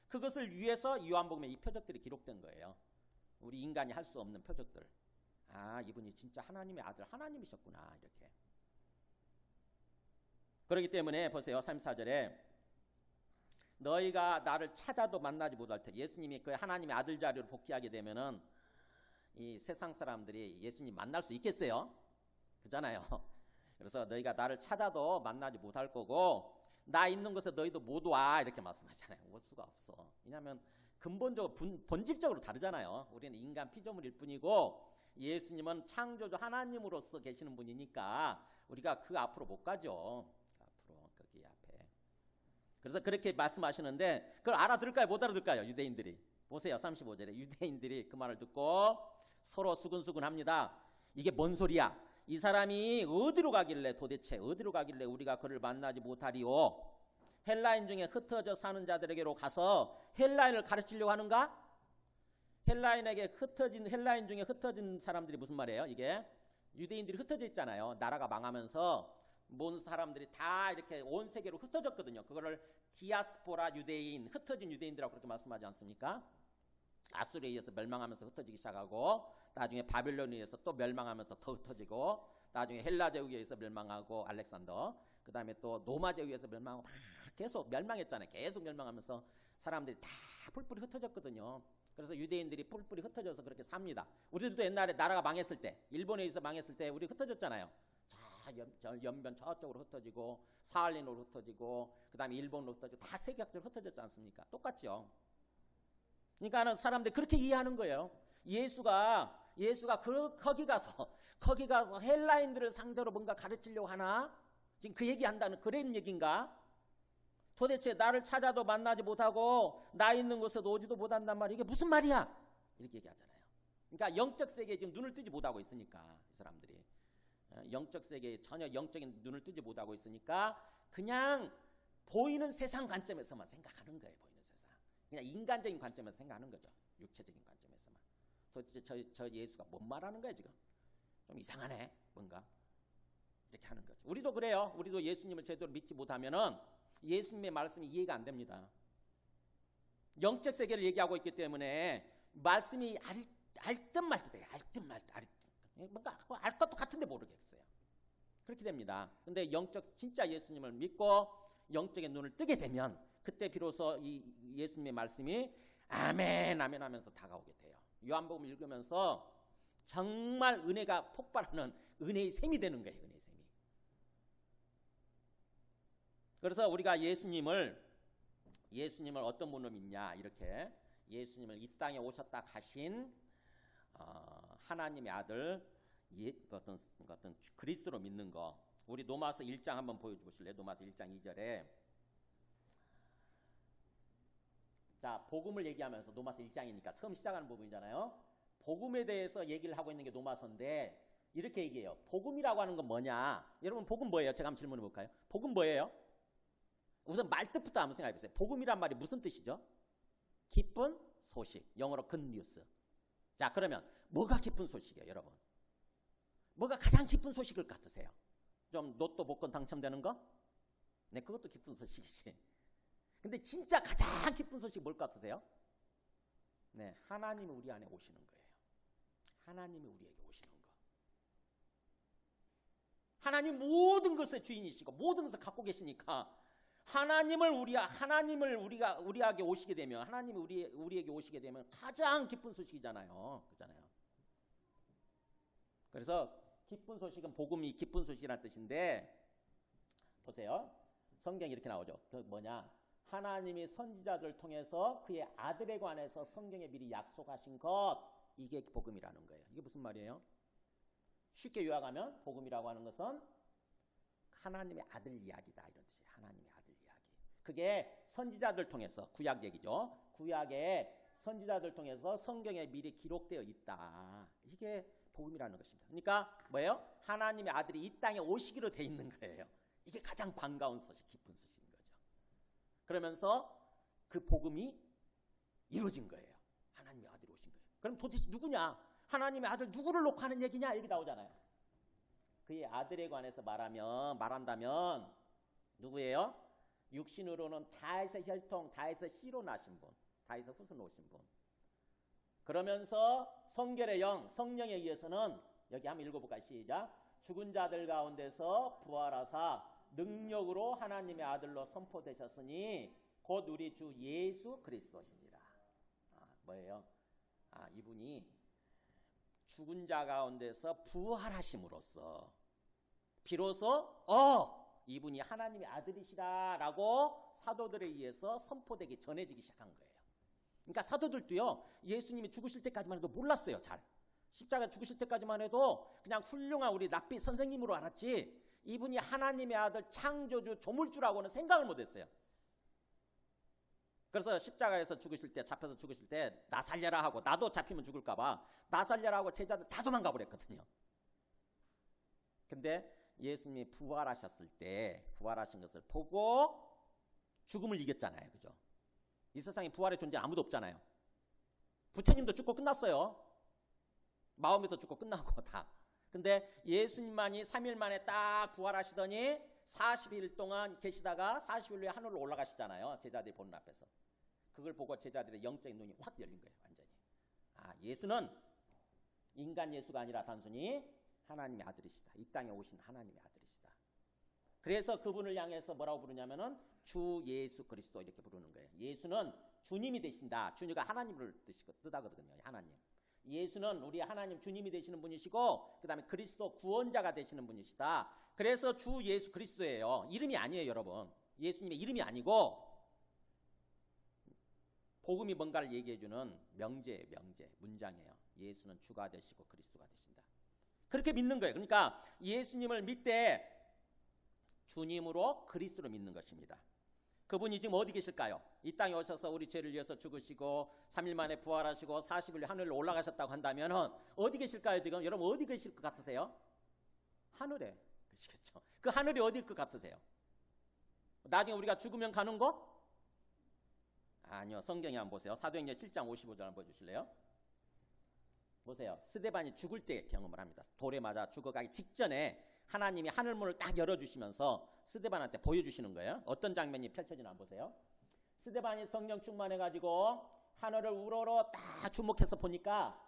그것을 위해서 요한복음에 이 표적들이 기록된 거예요. 우리 인간이 할 수 없는 표적들. 아, 이분이 진짜 하나님의 아들 하나님이셨구나 이렇게. 그렇기 때문에 보세요. 34절에 너희가 나를 찾아도 만나지 못할 테. 예수님이 그 하나님의 아들 자리로 복귀하게 되면은 이 세상 사람들이 예수님 만날 수 있겠어요? 그잖아요. 그래서 너희가 나를 찾아도 만나지 못할 거고 나 있는 곳에 너희도 못 와 이렇게 말씀하잖아요. 올 수가 없어. 왜냐하면 근본적으로 본질적으로 다르잖아요. 우리는 인간 피조물일 뿐이고 예수님은 창조주 하나님으로서 계시는 분이니까 우리가 그 앞으로 못 가죠. 앞으로 거기 앞에. 그래서 그렇게 말씀하시는데 그걸 알아들을까요? 못 알아들을까요? 유대인들이. 보세요. 35절에 유대인들이 그 말을 듣고 서로 수근수근합니다. 이게 뭔 소리야? 이 사람이 어디로 가길래 도대체 어디로 가길래 우리가 그를 만나지 못하리오? 헬라인 중에 흩어져 사는 자들에게로 가서 헬라인을 가르치려고 하는가? 헬라인 중에 흩어진 사람들이 무슨 말이에요? 이게 유대인들이 흩어져 있잖아요. 나라가 망하면서 모든 사람들이 다 이렇게 온 세계로 흩어졌거든요. 그거를 디아스포라 유대인, 흩어진 유대인들이라고 그렇게 말씀하지 않습니까? 아수르에 의해서 멸망하면서 흩어지기 시작하고 나중에 바빌론에 의해서 또 멸망하면서 더 흩어지고 나중에 헬라 제국에 의해서 멸망하고 알렉산더 그 다음에 또 로마 제국에 의해서 멸망하고 막 계속 멸망했잖아요. 계속 멸망하면서 사람들이 다 뿔뿔이 흩어졌거든요. 그래서 유대인들이 뿔뿔이 흩어져서 그렇게 삽니다. 우리들도 옛날에 나라가 망했을 때 일본에 의해서 망했을 때 우리 흩어졌잖아요. 연변 저쪽으로 흩어지고 사할린으로 흩어지고 그 다음에 일본으로 흩어지고 다 세계학적으로 흩어졌지 않습니까? 똑같죠. 그러니까 사람들이 그렇게 이해하는 거예요. 예수가 거기 가서 헬라인들을 상대로 뭔가 가르치려고 하나? 지금 그 얘기한다는 그런 얘기인가? 도대체 나를 찾아도 만나지 못하고 나 있는 곳에도 오지도 못한단 말이야. 이게 무슨 말이야? 이렇게 얘기하잖아요. 그러니까 영적 세계에 지금 눈을 뜨지 못하고 있으니까 이 사람들이 영적 세계에 전혀 영적인 눈을 뜨지 못하고 있으니까 그냥 보이는 세상 관점에서만 생각하는 거예요. 보이는 세상. 그냥 인간적인 관점에서 생각하는 거죠. 육체적인 관점에서만. 도대체 저 예수가 뭔 말하는 거야 지금? 좀 이상하네 뭔가. 이렇게 하는 거죠. 우리도 그래요. 우리도 예수님을 제대로 믿지 못하면은 예수님의 말씀이 이해가 안 됩니다. 영적 세계를 얘기하고 있기 때문에 말씀이 알듯 말듯 해요. 알듯 말듯. 뭔가 알 것도 같은데 모르겠어요. 그렇게 됩니다. 근데 진짜 예수님을 믿고 영적인 눈을 뜨게 되면 그때 비로소 이 예수님의 말씀이 아멘 아멘 하면서 다가오게 돼요. 요한복음 읽으면서 정말 은혜가 폭발하는 은혜의 샘이 되는 거예요. 은혜의 샘이. 그래서 우리가 예수님을 어떤 분으로 믿냐 이렇게 예수님을 이 땅에 오셨다 가신 하나님의 아들 어떤 그리스도로 믿는 거. 우리 로마서 1장 한번 보여주실래요? 로마서 1장 2절에 자 복음을 얘기하면서 로마서 1장이니까 처음 시작하는 부분이잖아요. 복음에 대해서 얘기를 하고 있는 게 로마서인데 이렇게 얘기해요. 복음이라고 하는 건 뭐냐? 여러분 복음 뭐예요? 제가 한번 질문해 볼까요? 복음 뭐예요? 우선 말뜻부터 한번 생각해 보세요. 복음이란 말이 무슨 뜻이죠? 기쁜 소식. 영어로 good news. 자 그러면 뭐가 기쁜 소식이에요 여러분? 뭐가 가장 기쁜 소식일 것 같으세요? 좀 로또 복권 당첨되는 거? 네 그것도 기쁜 소식이지. 근데 진짜 가장 기쁜 소식이 뭘 것 같으세요? 네 하나님이 우리 안에 오시는 거예요. 하나님이 우리에게 오시는 거. 하나님 모든 것의 주인이시고 모든 것을 갖고 계시니까 하나님을 우리에게 오시게 되면 하나님이 우리에게 오시게 되면 가장 기쁜 소식이잖아요. 그렇잖아요. 그래서 기쁜 소식은 복음이 기쁜 소식이라는 뜻인데 보세요. 성경에 이렇게 나오죠. 그 뭐냐? 하나님이 선지자들을 통해서 그의 아들에 관해서 성경에 미리 약속하신 것 이게 복음이라는 거예요. 이게 무슨 말이에요? 쉽게 요약하면 복음이라고 하는 것은 하나님의 아들 이야기다 이런 뜻이에요. 하나님의 아들 이야기. 그게 선지자들 통해서 구약 얘기죠. 구약의 선지자들 통해서 성경에 미리 기록되어 있다. 이게 복음이라는 것입니다. 그러니까 뭐예요? 하나님의 아들이 이 땅에 오시기로 돼 있는 거예요. 이게 가장 반가운 소식, 기쁜 소식인 거죠. 그러면서 그 복음이 이루어진 거예요. 하나님의 아들이 오신 거예요. 그럼 도대체 누구냐? 하나님의 아들 누구를 놓고 하는 얘기냐? 이렇게 나오잖아요. 그의 아들에 관해서 말한다면 누구예요? 육신으로는 다에서 혈통, 다에서 씨로 나신 분, 다에서 후손 오신 분. 그러면서 성결의 영, 성령에 의해서는 여기 한번 읽어볼까요? 시작. 죽은 자들 가운데서 부활하사 능력으로 하나님의 아들로 선포되셨으니 곧 우리 주 예수 그리스도십니다. 뭐예요? 이분이 죽은 자 가운데서 부활하심으로써 비로소 이분이 하나님의 아들이시라라고 사도들에 의해서 선포되기 전해지기 시작한 거예요. 그러니까 사도들도요, 예수님이 죽으실 때까지만 해도 몰랐어요. 잘 십자가 죽으실 때까지만 해도 그냥 훌륭한 우리 랍비 선생님으로 알았지 이분이 하나님의 아들 창조주 조물주라고는 생각을 못했어요. 그래서 십자가에서 죽으실 때, 잡혀서 죽으실 때 나 살려라 하고, 나도 잡히면 죽을까 봐 나 살려라 하고 제자들 다 도망가 버렸거든요. 근데 예수님이 부활하셨을 때 부활하신 것을 보고 죽음을 이겼잖아요. 그죠? 이 세상에 부활의 존재 아무도 없잖아요. 부처님도 죽고 끝났어요. 마음에도 죽고 끝나고 다. 근데 예수님만이 3일 만에 딱 부활하시더니 40일 동안 계시다가 40일 후에 하늘로 올라가시잖아요. 제자들이 보는 앞에서. 그걸 보고 제자들의 영적인 눈이 확 열린 거예요. 완전히. 예수는 인간 예수가 아니라 단순히 하나님의 아들이시다. 이 땅에 오신 하나님의 아들이시다. 그래서 그분을 향해서 뭐라고 부르냐면은 주 예수 그리스도 이렇게 부르는 거예요. 예수는 주님이 되신다. 주님가 하나님을 뜻하거든요. 하나님. 예수는 우리 하나님 주님이 되시는 분이시고 그 다음에 그리스도 구원자가 되시는 분이시다. 그래서 주 예수 그리스도예요. 이름이 아니에요. 여러분. 예수님의 이름이 아니고 복음이 뭔가를 얘기해주는 명제예요. 명제. 문장이에요. 예수는 주가 되시고 그리스도가 되신다. 그렇게 믿는 거예요. 그러니까 예수님을 믿되 주님으로 그리스도로 믿는 것입니다. 그분이 지금 어디 계실까요? 이 땅에 오셔서 우리 죄를 위해서 죽으시고 3일 만에 부활하시고 40일 하늘로 올라가셨다고 한다면 어디 계실까요? 지금 여러분 어디 계실 것 같으세요? 하늘에 계시겠죠. 그 하늘이 어디일 것 같으세요? 나중에 우리가 죽으면 가는 곳? 아니요. 성경에 한번 보세요. 사도행전 7장 55절 한번 보여주실래요? 보세요. 스데반이 죽을 때 경험을 합니다. 돌에 맞아 죽어가기 직전에 하나님이 하늘문을 딱 열어주시면서 스데반한테 보여주시는 거예요. 어떤 장면이 펼쳐지나 한번 보세요. 스데반이 성령 충만해가지고 하늘을 우러러 딱 주목해서 보니까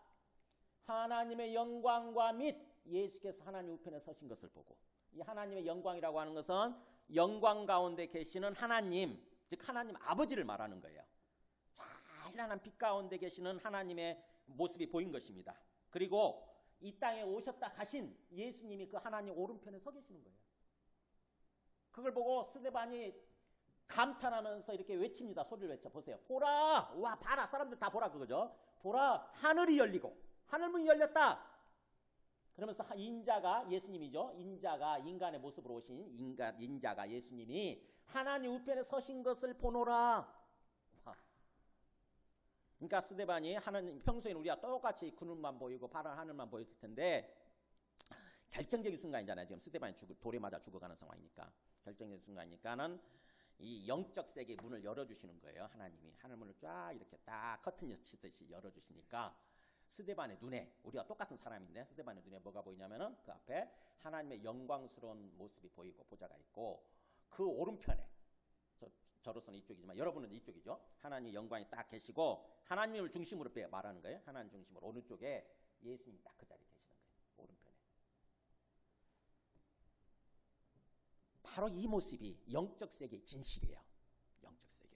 하나님의 영광과 및 예수께서 하나님 우편에 서신 것을 보고, 이 하나님의 영광이라고 하는 것은 영광 가운데 계시는 하나님, 즉 하나님 아버지를 말하는 거예요. 찬란한 빛 가운데 계시는 하나님의 모습이 보인 것입니다. 그리고 이 땅에 오셨다 가신 예수님이 그 하나님 오른편에 서 계시는 거예요. 그걸 보고 스데반이 감탄하면서 이렇게 외칩니다. 소리를 외쳐 보세요. 보라, 와 봐라, 사람들 다 보라 그거죠. 보라, 하늘이 열리고 하늘문이 열렸다. 그러면서 인자가, 예수님이죠. 인자가 인간의 모습으로 오신 인자가 예수님이 하나님 우편에 서신 것을 보노라. 그러니까 스데반이 하나님, 평소에는 우리가 똑같이 구름만 보이고 파란 하늘만 보였을 텐데 결정적인 순간이잖아요. 지금 스데반이 돌에 맞아 죽어가는 상황이니까 결정적인 순간이니까는 이 영적 세계의 문을 열어주시는 거예요. 하나님이 하늘문을 쫙 이렇게 딱 커튼 치듯이 열어주시니까 스데반의 눈에, 우리가 똑같은 사람인데 스데반의 눈에 뭐가 보이냐면은 그 앞에 하나님의 영광스러운 모습이 보이고 보좌가 있고 그 오른편에, 저로서는 이쪽이지만 여러분은 이쪽이죠. 하나님의 영광이 딱 계시고 하나님을 중심으로 말하는 거예요. 하나님 중심으로 오른쪽에 예수님이 딱 그 자리에 계시는 거예요. 오른편에. 바로 이 모습이 영적 세계의 진실이에요. 영적 세계.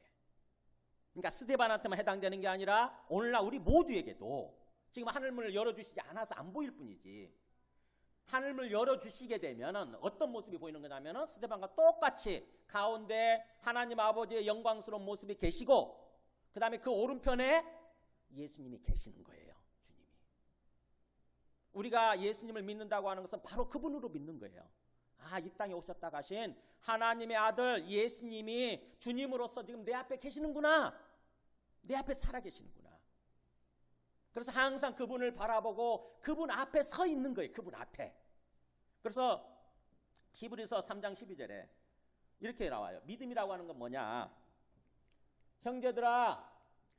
그러니까 스데반한테만 해당되는 게 아니라 오늘날 우리 모두에게도 지금 하늘문을 열어주시지 않아서 안 보일 뿐이지, 하늘문을 열어주시게 되면 어떤 모습이 보이는 거냐면 스데반과 똑같이 가운데 하나님 아버지의 영광스러운 모습이 계시고 그 다음에 그 오른편에 예수님이 계시는 거예요. 주님이. 우리가 예수님을 믿는다고 하는 것은 바로 그분으로 믿는 거예요. 이 땅에 오셨다 가신 하나님의 아들 예수님이 주님으로서 지금 내 앞에 계시는구나. 내 앞에 살아 계시는구나. 그래서 항상 그분을 바라보고 그분 앞에 서 있는 거예요. 그분 앞에. 그래서 히브리서 3장 12절에 이렇게 나와요. 믿음이라고 하는 건 뭐냐? 형제들아,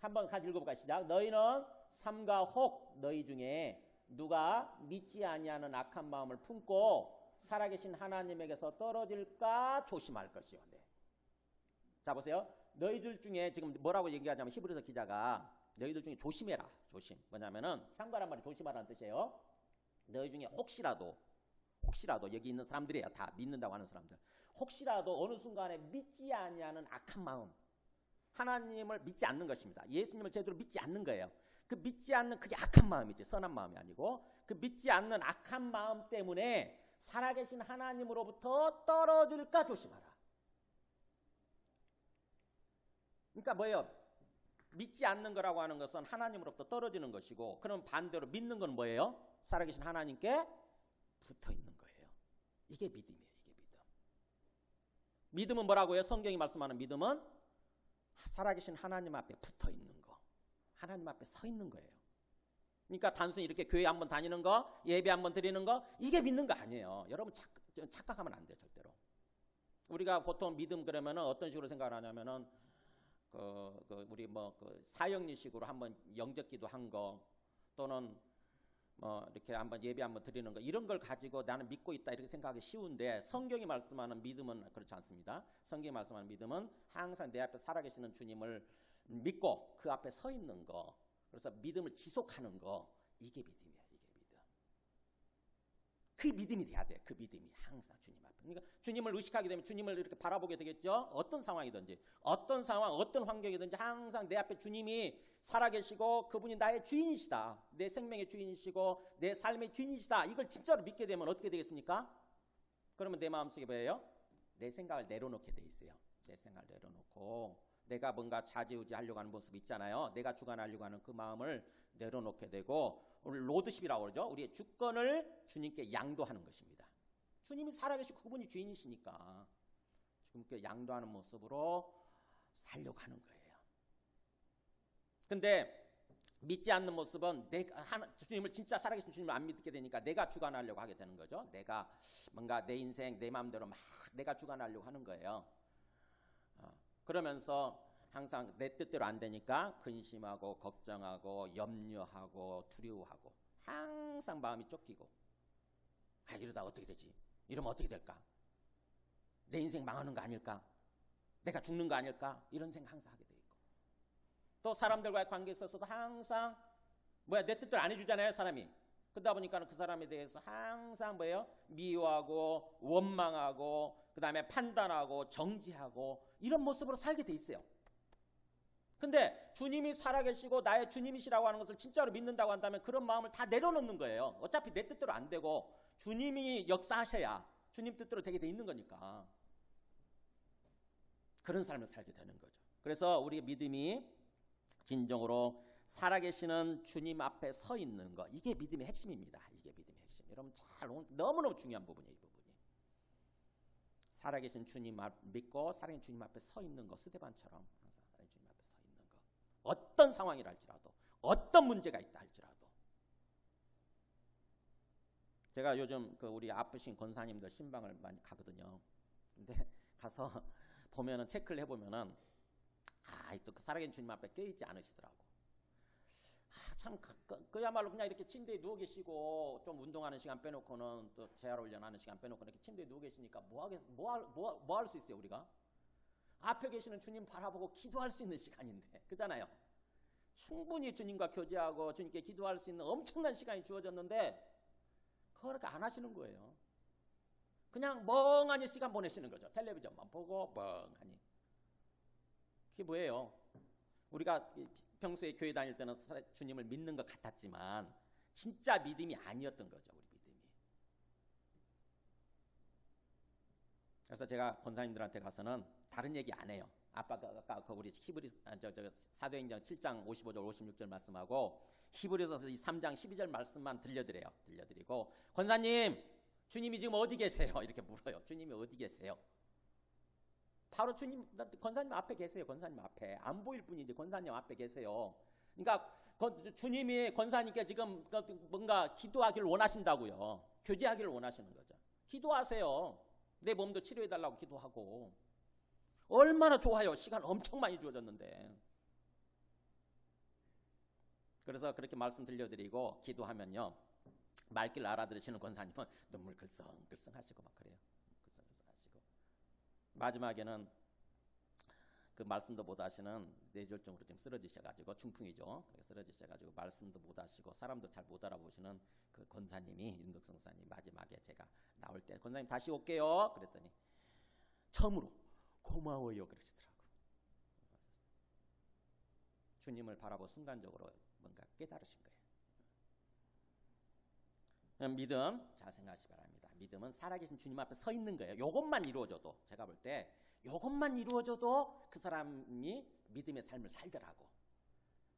한번 같이 읽어볼까? 시작. 너희는 삼가 혹 너희 중에 누가 믿지 아니하는 악한 마음을 품고 살아계신 하나님에게서 떨어질까 조심할 것이요. 네. 자 보세요. 너희들 중에 지금 뭐라고 얘기하자면 히브리서 기자가 너희들 중에 조심해라. 조심. 뭐냐면은 상관한 말이 조심하라는 뜻이에요. 너희 중에 혹시라도 여기 있는 사람들이에요. 다 믿는다고 하는 사람들. 혹시라도 어느 순간에 믿지 아니하는 악한 마음, 하나님을 믿지 않는 것입니다. 예수님을 제대로 믿지 않는 거예요. 그 믿지 않는 그게 악한 마음이지, 선한 마음이 아니고 그 믿지 않는 악한 마음 때문에 살아계신 하나님으로부터 떨어질까 조심하라. 그러니까 뭐예요? 믿지 않는 거라고 하는 것은 하나님으로부터 떨어지는 것이고, 그럼 반대로 믿는 건 뭐예요? 살아계신 하나님께 붙어 있는 거예요. 이게 믿음이에요. 이게 믿음. 믿음은 뭐라고요? 성경이 말씀하는 믿음은 살아계신 하나님 앞에 붙어 있는 거, 하나님 앞에 서 있는 거예요. 그러니까 단순히 이렇게 교회 한번 다니는 거, 예배 한번 드리는 거, 이게 믿는 거 아니에요. 여러분 착각하면 안 돼요, 절대로. 우리가 보통 믿음 그러면은 어떤 식으로 생각을 하냐면은 우리 사형리식으로 한번 영접기도 한 거, 또는 이렇게 한번 예배 한번 드리는 거, 이런 걸 가지고 나는 믿고 있다 이렇게 생각하기 쉬운데, 성경이 말씀하는 믿음은 그렇지 않습니다. 성경이 말씀하는 믿음은 항상 내 앞에 살아계시는 주님을 믿고 그 앞에 서 있는 거, 그래서 믿음을 지속하는 거, 이게 믿음이에요. 이게 믿음. 그 믿음이 돼야 돼. 그 믿음이 항상 주님 앞에. 그러니까 주님을 의식하게 되면 주님을 이렇게 바라보게 되겠죠. 어떤 상황이든지, 어떤 상황, 어떤 환경이든지 항상 내 앞에 주님이 살아계시고 그분이 나의 주인이시다, 내 생명의 주인이시고 내 삶의 주인이시다, 이걸 진짜로 믿게 되면 어떻게 되겠습니까? 그러면 내 마음속에 뭐예요? 내 생각을 내려놓게 돼 있어요. 내 생각을 내려놓고 내가 뭔가 좌지우지 하려고 하는 모습 있잖아요. 내가 주관하려고 하는 그 마음을 내려놓게 되고, 오늘 로드십이라고 그러죠. 우리의 주권을 주님께 양도하는 것입니다. 주님이 살아계시고 그분이 주인이시니까 주님께 양도하는 모습으로 살려고 하는 거예요. 근데 믿지 않는 모습은 주님을 진짜 살아계신 주님을 안 믿게 되니까 내가 주관하려고 하게 되는 거죠. 내가 뭔가 내 인생 내 마음대로 막 내가 주관하려고 하는 거예요. 그러면서 항상 내 뜻대로 안 되니까 근심하고 걱정하고 염려하고 두려워하고, 항상 마음이 쫓기고, 이러다 어떻게 되지? 이러면 어떻게 될까? 내 인생 망하는 거 아닐까? 내가 죽는 거 아닐까? 이런 생각 항상 하게 돼 있고, 또 사람들과의 관계에 있어서도 항상 내 뜻대로 안 해주잖아요, 사람이. 그러다 보니까 그 사람에 대해서 항상 미워하고 원망하고, 그 다음에 판단하고 정죄하고, 이런 모습으로 살게 돼 있어요. 근데 주님이 살아계시고 나의 주님이시라고 하는 것을 진짜로 믿는다고 한다면 그런 마음을 다 내려놓는 거예요. 어차피 내 뜻대로 안 되고 주님이 역사하셔야 주님 뜻대로 되게 돼 있는 거니까 그런 삶을 살게 되는 거죠. 그래서 우리의 믿음이 진정으로 살아계시는 주님 앞에 서 있는 거, 이게 믿음의 핵심입니다. 이게 믿음의 핵심. 여러분 너무너무 중요한 부분이에요. 이 부분이. 살아계신 주님 믿고 살아계신 주님 앞에 서 있는 거, 스데반처럼 항상 살아계신 주님 앞에 서 있는 거. 어떤 상황이라 할지라도, 어떤 문제가 있다 할지라도. 제가 요즘 우리 아프신 권사님들 신방을 많이 가거든요. 근데 가서 보면은 체크를 해보면은 또 그 살아계신 주님 앞에 껴있지 않으시더라고. 참 그야말로 그냥 이렇게 침대에 누워 계시고 좀 운동하는 시간 빼놓고는, 또 재활 훈련하는 시간 빼놓고는 이렇게 침대에 누워 계시니까 뭐 할 수 있어요? 우리가 앞에 계시는 주님 바라보고 기도할 수 있는 시간인데, 그잖아요. 충분히 주님과 교제하고 주님께 기도할 수 있는 엄청난 시간이 주어졌는데 그걸 안 하시는 거예요. 그냥 멍하니 시간 보내시는 거죠. 텔레비전만 보고 멍하니. 그게 뭐예요? 우리가 평소에 교회 다닐 때는 주님을 믿는 것 같았지만 진짜 믿음이 아니었던 거죠. 우리 믿음이. 그래서 제가 권사님들한테 가서는 다른 얘기 안 해요. 아까 우리 사도행전 7장 55절 56절 말씀하고 히브리서서 3장 12절 말씀만 들려드리고, 권사님 주님이 지금 어디 계세요? 이렇게 물어요. 주님이 어디 계세요? 바로 권사님 앞에 계세요. 권사님 앞에. 안 보일 뿐이지 권사님 앞에 계세요. 그러니까 주님이 권사님께 지금 뭔가 기도하기를 원하신다고요. 교제하기를 원하시는 거죠. 기도하세요. 내 몸도 치료해달라고 기도하고. 얼마나 좋아요. 시간 엄청 많이 주어졌는데. 그래서 그렇게 말씀 들려드리고 기도하면요, 말귀를 알아들으시는 권사님은 눈물 글썽글썽 하시고 막 그래요. 글썽글썽 하시고. 마지막에는 그 말씀도 못 하시는 뇌졸중으로 좀 쓰러지셔가지고 중풍이죠. 쓰러지셔가지고 말씀도 못 하시고 사람도 잘 못 알아보시는 그 권사님이 윤덕성 권사님 마지막에 제가 나올 때 권사님 다시 올게요. 그랬더니 처음으로 고마워요 그러시더라고. 주님을 바라보 순간적으로 뭔가 깨달으신 거예요. 믿음 잘 생각하시 바랍니다. 믿음은 살아계신 주님 앞에 서 있는 거예요. 요것만 이루어져도 제가 볼 때 요것만 이루어져도 그 사람이 믿음의 삶을 살더라고.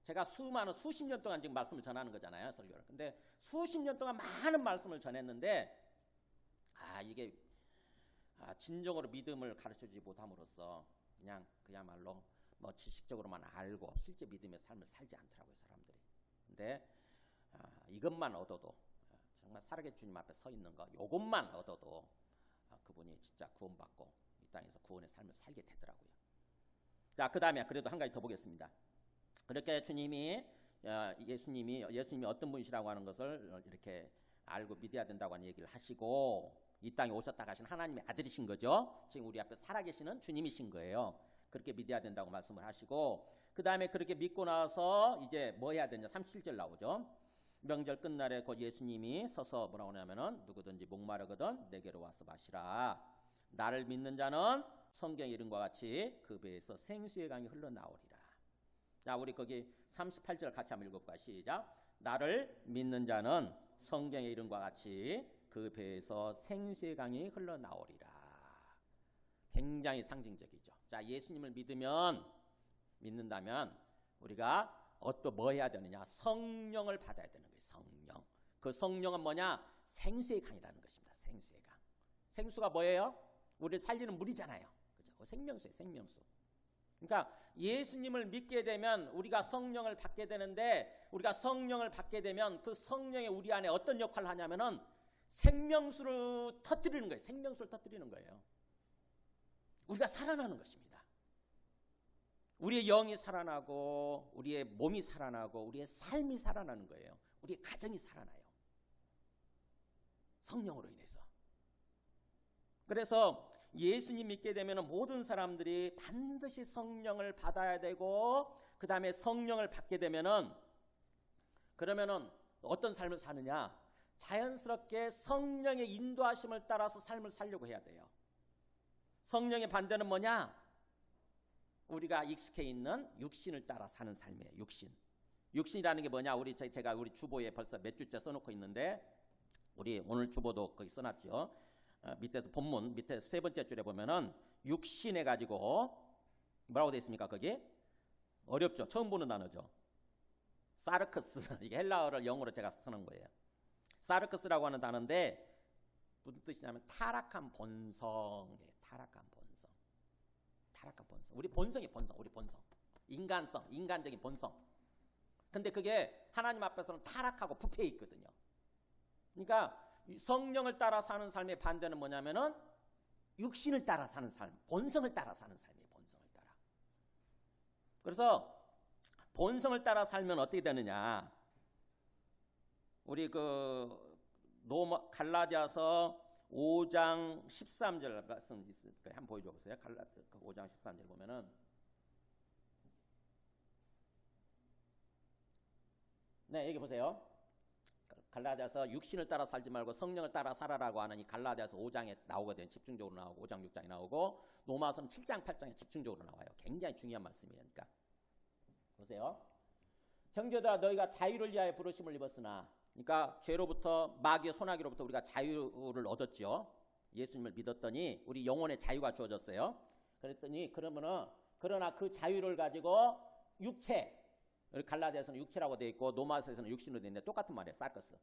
제가 수십 년 동안 지금 말씀을 전하는 거잖아요, 설교를. 근데 수십 년 동안 많은 말씀을 전했는데 이게 진정으로 믿음을 가르쳐주지 못함으로써 그냥 그야말로 뭐 지식적으로만 알고 실제 믿음의 삶을 살지 않더라고요, 사람들이. 근데 이것만 얻어도 정말 살아계신 주님 앞에 서 있는 거 요것만 얻어도 그분이 진짜 구원받고 이 땅에서 구원의 삶을 살게 되더라고요. 자, 그 다음에 그래도 한 가지 더 보겠습니다. 그렇게 예수님이 어떤 분이시라고 하는 것을 이렇게 알고 믿어야 된다고 하는 얘기를 하시고 이 땅에 오셨다 가신 하나님의 아들이신 거죠. 지금 우리 앞에 살아계시는 주님이신 거예요. 그렇게 믿어야 된다고 말씀을 하시고 그 다음에 그렇게 믿고 나서 이제 뭐 해야 되냐 37절 나오죠. 명절 끝날에 곧 예수님이 서서 뭐라고 하냐면은 누구든지 목마르거든 내게로 와서 마시라. 나를 믿는 자는 성경의 이름과 같이 그 배에서 생수의 강이 흘러나오리라. 자, 우리 거기 38절 같이 한번 읽어볼까요? 시작. 나를 믿는 자는 성경의 이름과 같이 그 배에서 생수의 강이 흘러나오리라. 굉장히 상징적이죠. 자, 예수님을 믿는다면 우리가 뭐 해야 되느냐? 성령을 받아야 되는 거예요. 성령. 그 성령은 뭐냐? 생수의 강이라는 것입니다. 생수의 강. 생수가 뭐예요? 우리를 살리는 물이잖아요. 그죠? 생명수예요. 생명수. 그러니까 예수님을 믿게 되면 우리가 성령을 받게 되는데 우리가 성령을 받게 되면 그 성령이 우리 안에 어떤 역할을 하냐면은 생명수를 터뜨리는 거예요. 생명수를 터뜨리는 거예요. 우리가 살아나는 것입니다. 우리의 영이 살아나고 우리의 몸이 살아나고 우리의 삶이 살아나는 거예요. 우리의 가정이 살아나요. 성령으로 인해서. 그래서 예수님 믿게 되면 모든 사람들이 반드시 성령을 받아야 되고 그 다음에 성령을 받게 되면은 그러면은 어떤 삶을 사느냐? 자연스럽게 성령의 인도하심을 따라서 삶을 살려고 해야 돼요. 성령의 반대는 뭐냐? 우리가 익숙해 있는 육신을 따라 사는 삶이에요. 육신이라는 게 뭐냐? 제가 우리 주보에 벌써 몇 주째 써놓고 있는데 우리 오늘 주보도 거기 써놨죠. 밑에서 본문 밑에 세 번째 줄에 보면은 육신 해가지고 뭐라고 되어 있습니까? 거기 어렵죠. 처음 보는 단어죠. 사르크스. 이게 헬라어를 영어로 제가 쓰는 거예요. 사르크스라고 하는 단어인데 무슨 뜻이냐면 타락한 본성이에요. 타락한 본성. 우리 본성이 우리 본성. 인간성, 인간적인 본성. 근데 그게 하나님 앞에서는 타락하고 부패해 있거든요. 그러니까 성령을 따라 사는 삶의 반대는 뭐냐면은 육신을 따라 사는 삶, 본성을 따라 사는 삶이에요. 본성을 따라. 그래서 본성을 따라 살면 어떻게 되느냐? 우리 갈라디아서 5장 13절 말씀 있을 거예요. 한번 보여줘 보세요. 갈라디아 5장 13절 보면은 네, 여기 보세요. 갈라디아서 육신을 따라 살지 말고 성령을 따라 살아라고 하는 이 갈라디아서 5장에 나오거든요. 집중적으로 나오고 5장 6장에 나오고 로마서는 7장 8장에 집중적으로 나와요. 굉장히 중요한 말씀이니까. 보세요. 형제들아 너희가 자유를 위하여 부르심을 입었으나 그러니까 죄로부터 마귀의 손아귀로부터 우리가 자유를 얻었죠. 예수님을 믿었더니 우리 영혼의 자유가 주어졌어요. 그랬더니 그러나 그 자유를 가지고 육체 갈라디아서는 육체라고 되어 있고 로마서에서는 육신으로 되어 있는데 똑같은 말이에요. 사르크스.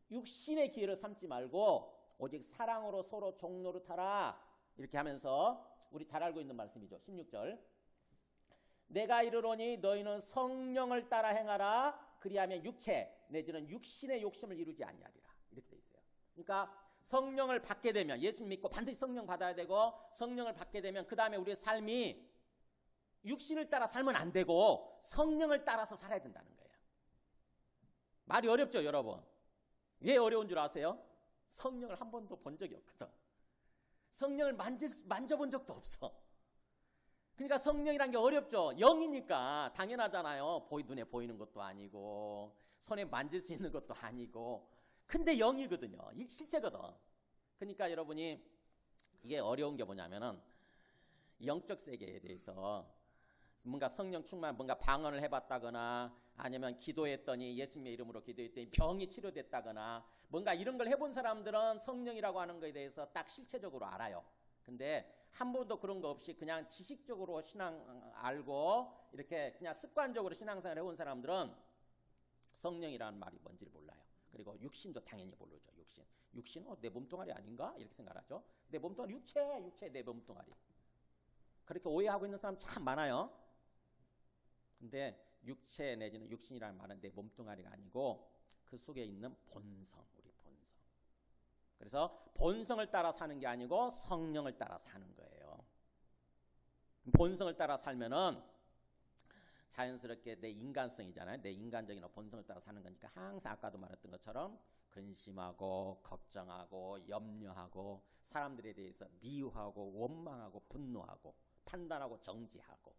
육신의 기회를 삼지 말고 오직 사랑으로 서로 종노릇하라 이렇게 하면서 우리 잘 알고 있는 말씀이죠. 16절. 내가 이르노니 너희는 성령을 따라 행하라 그리하면 육체 내지는 육신의 욕심을 이루지 아니하리라 이렇게 돼 있어요. 그러니까 성령을 받게 되면 예수님 믿고 반드시 성령 받아야 되고 성령을 받게 되면 그 다음에 우리의 삶이 육신을 따라 살면 안 되고 성령을 따라서 살아야 된다는 거예요. 말이 어렵죠, 여러분? 왜 어려운 줄 아세요? 성령을 한 번도 본 적이 없거든. 성령을 만져본 적도 없어. 그러니까 성령이란 게 어렵죠. 영이니까 당연하잖아요. 눈에 보이는 것도 아니고 손에 만질 수 있는 것도 아니고 근데 영이거든요. 실제거든. 그러니까 여러분이 이게 어려운 게 뭐냐면은 영적 세계에 대해서 뭔가 성령 충만 뭔가 방언을 해봤다거나 아니면 기도했더니 예수님의 이름으로 기도했더니 병이 치료됐다거나 뭔가 이런 걸 해본 사람들은 성령이라고 하는 것에 대해서 딱 실체적으로 알아요. 근데 한 번도 그런 거 없이 그냥 지식적으로 신앙 알고 이렇게 그냥 습관적으로 신앙생활 해온 사람들은 성령이라는 말이 뭔지를 몰라요. 그리고 육신도 당연히 모르죠. 육신은 내 몸뚱아리 아닌가? 이렇게 생각하죠. 내 몸뚱아리 육체 내 몸뚱아리. 그렇게 오해하고 있는 사람 참 많아요. 근데 육체 내지는 육신이라는 말은 내 몸뚱아리가 아니고 그 속에 있는 본성, 우리 본성. 그래서 본성을 따라 사는 게 아니고 성령을 따라 사는 거예요. 본성을 따라 살면은 자연스럽게 내 인간성이잖아요. 내 인간적인 본성을 따라 사는 거니까 항상 아까도 말했던 것처럼 근심하고 걱정하고 염려하고 사람들에 대해서 미워하고 원망하고 분노하고 판단하고 정지하고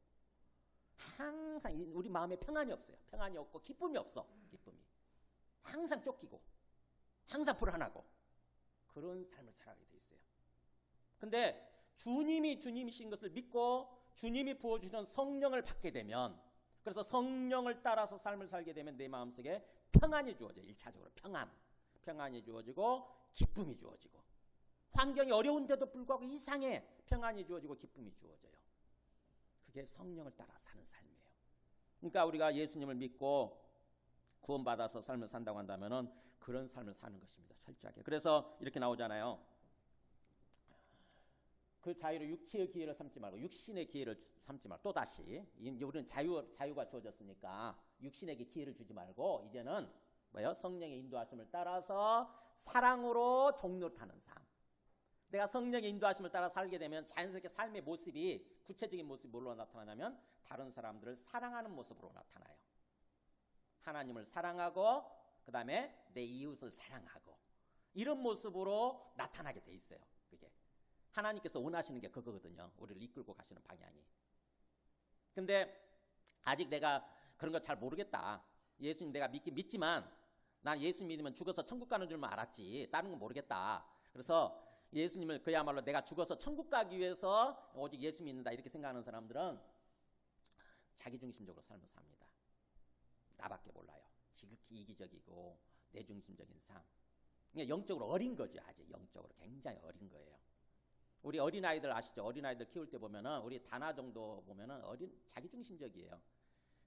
항상 우리 마음에 평안이 없어요. 평안이 없고 기쁨이 없어. 기쁨이 항상 쫓기고 항상 불안하고 그런 삶을 살아가게 돼 있어요. 근데 주님이 주님이신 것을 믿고 주님이 부어주시는 성령을 받게 되면 그래서 성령을 따라서 삶을 살게 되면 내 마음속에 평안이 주어져요. 1차적으로 평안이 주어지고 기쁨이 주어지고 환경이 어려운데도 불구하고 이상해 평안이 주어지고 기쁨이 주어져요. 그게 성령을 따라 사는 삶이에요. 그러니까 우리가 예수님을 믿고 구원받아서 삶을 산다고 한다면은 그런 삶을 사는 것입니다. 철저하게. 그래서 이렇게 나오잖아요. 그 자유를 육체의 기회를 삼지 말고 육신의 기회를 삼지 말고 또다시 우리는 자유가 주어졌으니까 육신에게 기회를 주지 말고 이제는 뭐예요? 성령의 인도하심을 따라서 사랑으로 종로 타는 삶. 내가 성령의 인도하심을 따라 살게 되면 자연스럽게 삶의 모습이 구체적인 모습이 뭘로 나타나냐면 다른 사람들을 사랑하는 모습으로 나타나요. 하나님을 사랑하고 그 다음에 내 이웃을 사랑하고 이런 모습으로 나타나게 돼 있어요. 그게 하나님께서 원하시는 게 그거거든요. 우리를 이끌고 가시는 방향이. 근데 아직 내가 그런 거 잘 모르겠다. 예수님 내가 믿지만 난 예수 믿으면 죽어서 천국 가는 줄만 알았지 다른 건 모르겠다. 그래서 예수님을 그야말로 내가 죽어서 천국 가기 위해서 오직 예수 믿는다 이렇게 생각하는 사람들은 자기중심적으로 삶을 삽니다. 나밖에 몰라요. 지극히 이기적이고 내중심적인 삶. 그러니까 영적으로 어린 거죠. 아직 영적으로 굉장히 어린 거예요. 우리 어린아이들 아시죠? 어린아이들 키울 때 보면은 우리 다나 정도 보면은 자기중심적이에요.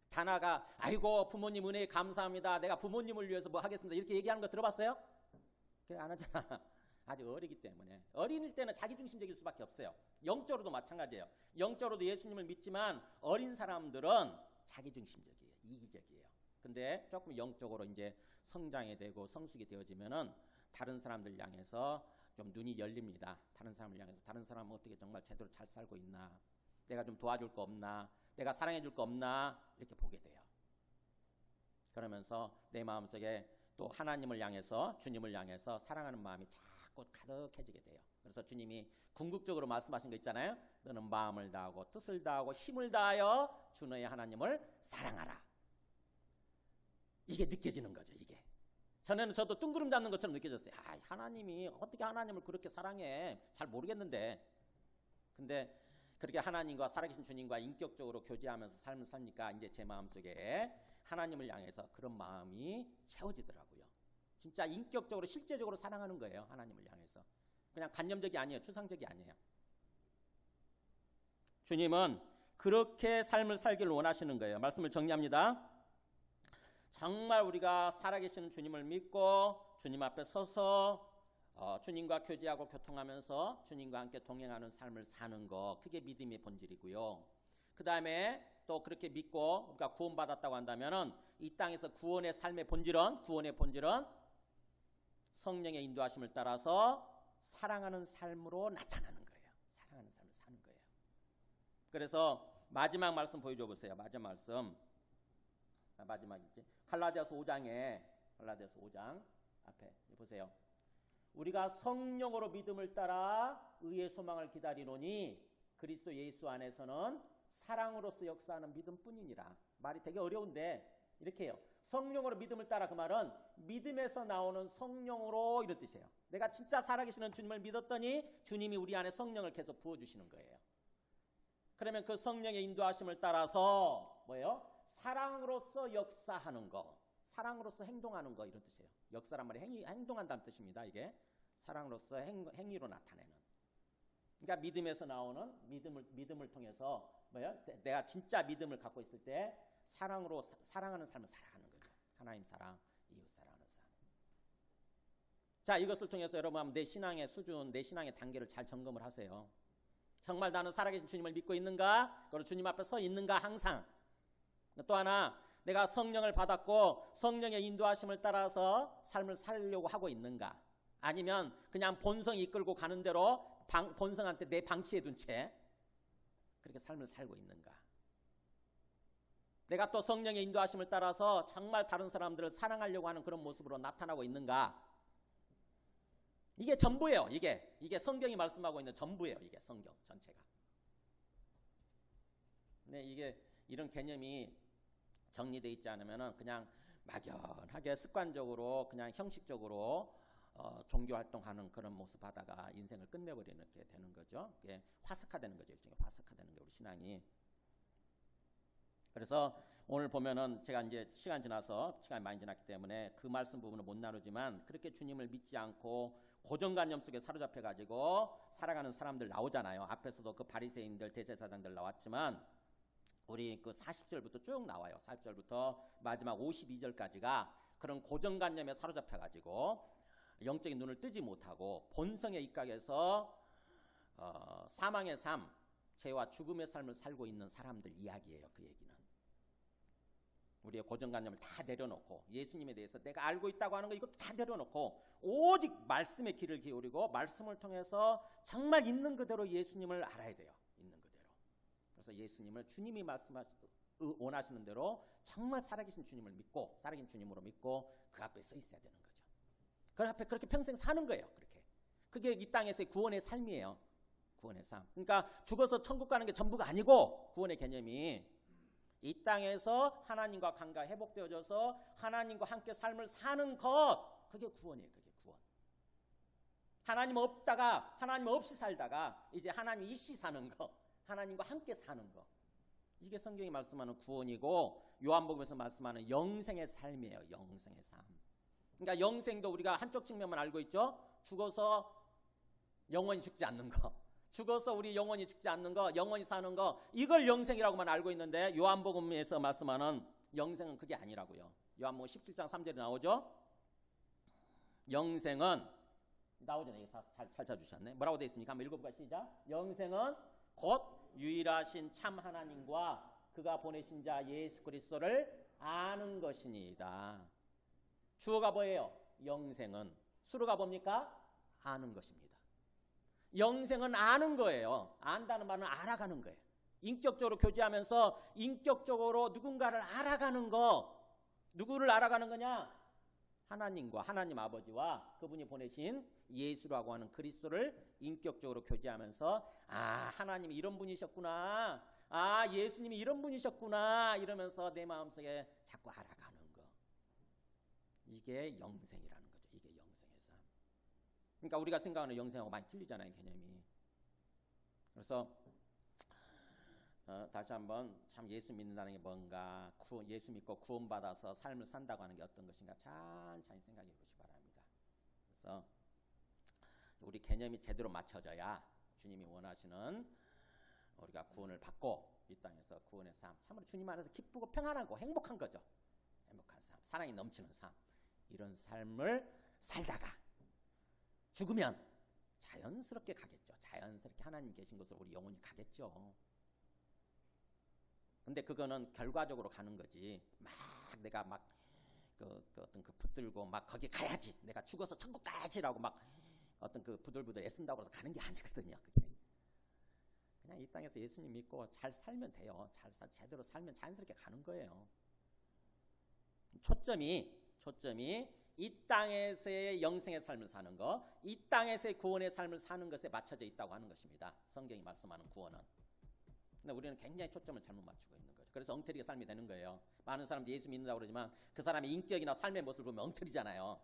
다나가 아이고 부모님 은혜에 감사합니다. 내가 부모님을 위해서 뭐 하겠습니다. 이렇게 얘기하는 거 들어봤어요? 그래 안 하잖아. 아직 어리기 때문에. 어린일 때는 자기중심적일 수밖에 없어요. 영적으로도 마찬가지예요. 영적으로도 예수님을 믿지만 어린 사람들은 자기중심적이에요. 이기적이에요. 근데 조금 영적으로 이제 성장이 되고 성숙이 되어지면은 다른 사람들 향해서 좀 눈이 열립니다. 다른 사람을 향해서 다른 사람은 어떻게 정말 제대로 잘 살고 있나? 내가 좀 도와줄 거 없나? 내가 사랑해 줄 거 없나? 이렇게 보게 돼요. 그러면서 내 마음속에 또 하나님을 향해서 주님을 향해서 사랑하는 마음이 자꾸 가득해지게 돼요. 그래서 주님이 궁극적으로 말씀하신 거 있잖아요. 너는 마음을 다하고 뜻을 다하고 힘을 다하여 주 너의 하나님을 사랑하라. 이게 느껴지는 거죠. 이게. 전에는 저도 뜬구름 잡는 것처럼 느껴졌어요. 하나님이 어떻게 하나님을 그렇게 사랑해? 잘 모르겠는데. 근데 그렇게 하나님과 살아계신 주님과 인격적으로 교제하면서 삶을 사니까 이제 제 마음속에 하나님을 향해서 그런 마음이 채워지더라고요. 진짜 인격적으로 실제적으로 사랑하는 거예요. 하나님을 향해서. 그냥 관념적이 아니에요. 추상적이 아니에요. 주님은 그렇게 삶을 살기를 원하시는 거예요. 말씀을 정리합니다. 정말 우리가 살아계시는 주님을 믿고 주님 앞에 서서 주님과 교제하고 교통하면서 주님과 함께 동행하는 삶을 사는 거, 그게 믿음의 본질이고요. 그 다음에 또 그렇게 믿고 우리가 구원받았다고 한다면은 이 땅에서 구원의 삶의 본질은 성령의 인도하심을 따라서 사랑하는 삶으로 나타나는 거예요. 사랑하는 삶을 사는 거예요. 그래서 마지막 말씀 보여줘 보세요. 마지막이지. 갈라디아서 5장 앞에 보세요. 우리가 성령으로 믿음을 따라 의의 소망을 기다리노니 그리스도 예수 안에서는 사랑으로서 역사하는 믿음뿐이니라. 말이 되게 어려운데 이렇게 해요. 성령으로 믿음을 따라, 그 말은 믿음에서 나오는 성령으로 이런 뜻이에요. 내가 진짜 살아계시는 주님을 믿었더니 주님이 우리 안에 성령을 계속 부어주시는 거예요. 그러면 그 성령의 인도하심을 따라서 뭐예요? 사랑으로서 역사하는 거, 사랑으로서 행동하는 거, 이런 뜻이에요. 역사란 말이 행동한다는 뜻입니다. 이게 사랑으로서 행위로 나타내는. 그러니까 믿음에서 나오는 믿음을 통해서 뭐예요? 내가 진짜 믿음을 갖고 있을 때 사랑으로 사랑하는 삶을 살아가는 거죠. 하나님 사랑, 이웃 사랑하는 삶. 자, 이것을 통해서 여러분 내 신앙의 수준, 내 신앙의 단계를 잘 점검을 하세요. 정말 나는 살아계신 주님을 믿고 있는가? 그리고 주님 앞에 서 있는가? 항상. 또 하나, 내가 성령을 받았고 성령의 인도하심을 따라서 삶을 살려고 하고 있는가? 아니면 그냥 본성이 이끌고 가는 대로 본성한테 내 방치해 둔 채 그렇게 삶을 살고 있는가? 내가 또 성령의 인도하심을 따라서 정말 다른 사람들을 사랑하려고 하는 그런 모습으로 나타나고 있는가? 이게 전부예요. 이게 성경이 말씀하고 있는 전부예요. 이게 성경 전체가. 근데 이게 이런 개념이 정리되어 있지 않으면은 그냥 막연하게 습관적으로 그냥 형식적으로 종교 활동하는 그런 모습 하다가 인생을 끝내버리는 게 되는 거죠. 이게 화석화되는 거죠. 일종의 화석화되는 게 우리 신앙이. 그래서 오늘 보면은 제가 이제 시간이 많이 지났기 때문에 그 말씀 부분을 못 나누지만 그렇게 주님을 믿지 않고 고정관념 속에 사로잡혀 가지고 살아가는 사람들 나오잖아요. 앞에서도 그 바리새인들, 대제사장들 나왔지만 우리 그 40절부터 쭉 나와요. 40절부터 마지막 52절까지가 그런 고정관념에 사로잡혀 가지고 영적인 눈을 뜨지 못하고 본성의 입각에서 사망의 삶, 죄와 죽음의 삶을 살고 있는 사람들 이야기예요. 그 얘기는. 우리의 고정관념을 다 내려놓고 예수님에 대해서 내가 알고 있다고 하는 거 이것도 다 내려놓고 오직 말씀의 길을 기울이고 말씀을 통해서 정말 있는 그대로 예수님을 알아야 돼요. 있는 그대로. 그래서 예수님을 주님이 원하시는 대로 정말 살아계신 주님을 믿고 살아계신 주님으로 믿고 그 앞에 서 있어야 되는 거죠. 그 앞에 그렇게 평생 사는 거예요. 그게 이 땅에서의 구원의 삶이에요. 구원의 삶. 그러니까 죽어서 천국 가는 게 전부가 아니고 구원의 개념이 이 땅에서 하나님과 관계가 회복되어져서 하나님과 함께 삶을 사는 것, 그게 구원이에요. 그게 구원. 하나님 없이 살다가 이제 하나님 있이 사는 거, 하나님과 함께 사는 거, 이게 성경이 말씀하는 구원이고 요한복음에서 말씀하는 영생의 삶이에요. 영생의 삶. 그러니까 영생도 우리가 한쪽 측면만 알고 있죠. 죽어서 영원히 죽지 않는 거, 죽어서 우리 영원히 죽지 않는 거, 영원히 사는 거, 이걸 영생이라고만 알고 있는데 요한복음에서 말씀하는 영생은 그게 아니라고요. 요한복음 17장 3절에 나오죠. 영생은 나오잖아요. 다 잘 찾아주셨네. 뭐라고 되어 있습니까? 한번 읽어볼까요? 시작. 영생은 곧 유일하신 참 하나님과 그가 보내신 자 예수 그리스도를 아는 것이니이다. 주어가 뭐예요? 영생은. 수로가 뭡니까? 아는 것입니다. 영생은 아는 거예요. 안다는 말은 알아가는 거예요. 인격적으로 교제하면서 인격적으로 누군가를 알아가는 거. 누구를 알아가는 거냐? 하나님과 하나님 아버지와 그분이 보내신 예수라고 하는 그리스도를 인격적으로 교제하면서 하나님이 이런 분이셨구나. 예수님이 이런 분이셨구나. 이러면서 내 마음속에 자꾸 알아가는 거. 이게 영생이라는 거죠. 이게 영생의 삶. 그러니까 우리가 생각하는 영생하고 많이 틀리잖아요. 개념이. 그래서 다시 한번 참 예수 믿는다는 게 뭔가, 예수 믿고 구원받아서 삶을 산다고 하는 게 어떤 것인가 찬찬히 생각해 보시기 바랍니다. 그래서 우리 개념이 제대로 맞춰져야 주님이 원하시는 우리가 구원을 받고 이 땅에서 구원의 삶, 참으로 주님 안에서 기쁘고 평안하고 행복한 거죠. 행복한 삶, 사랑이 넘치는 삶, 이런 삶을 살다가 죽으면 자연스럽게 가겠죠. 자연스럽게 하나님 계신 곳으로 우리 영혼이 가겠죠. 근데 그거는 결과적으로 가는 거지. 내가 어떤 그 붙들고 거기 가야지. 내가 죽어서 천국 가야지라고 어떤 그 부들부들 애쓴다고 해서 가는 게 아니거든요. 그게. 그냥 이 땅에서 예수님 믿고 잘 살면 돼요. 제대로 살면 자연스럽게 가는 거예요. 초점이 이 땅에서의 영생의 삶을 사는 거, 이 땅에서의 구원의 삶을 사는 것에 맞춰져 있다고 하는 것입니다. 성경이 말씀하는 구원은. 근데 우리는 굉장히 초점을 잘못 맞추고 있는 거죠. 그래서 엉터리의 삶이 되는 거예요. 많은 사람들이 예수 믿는다고 그러지만 그 사람의 인격이나 삶의 모습을 보면 엉터리잖아요.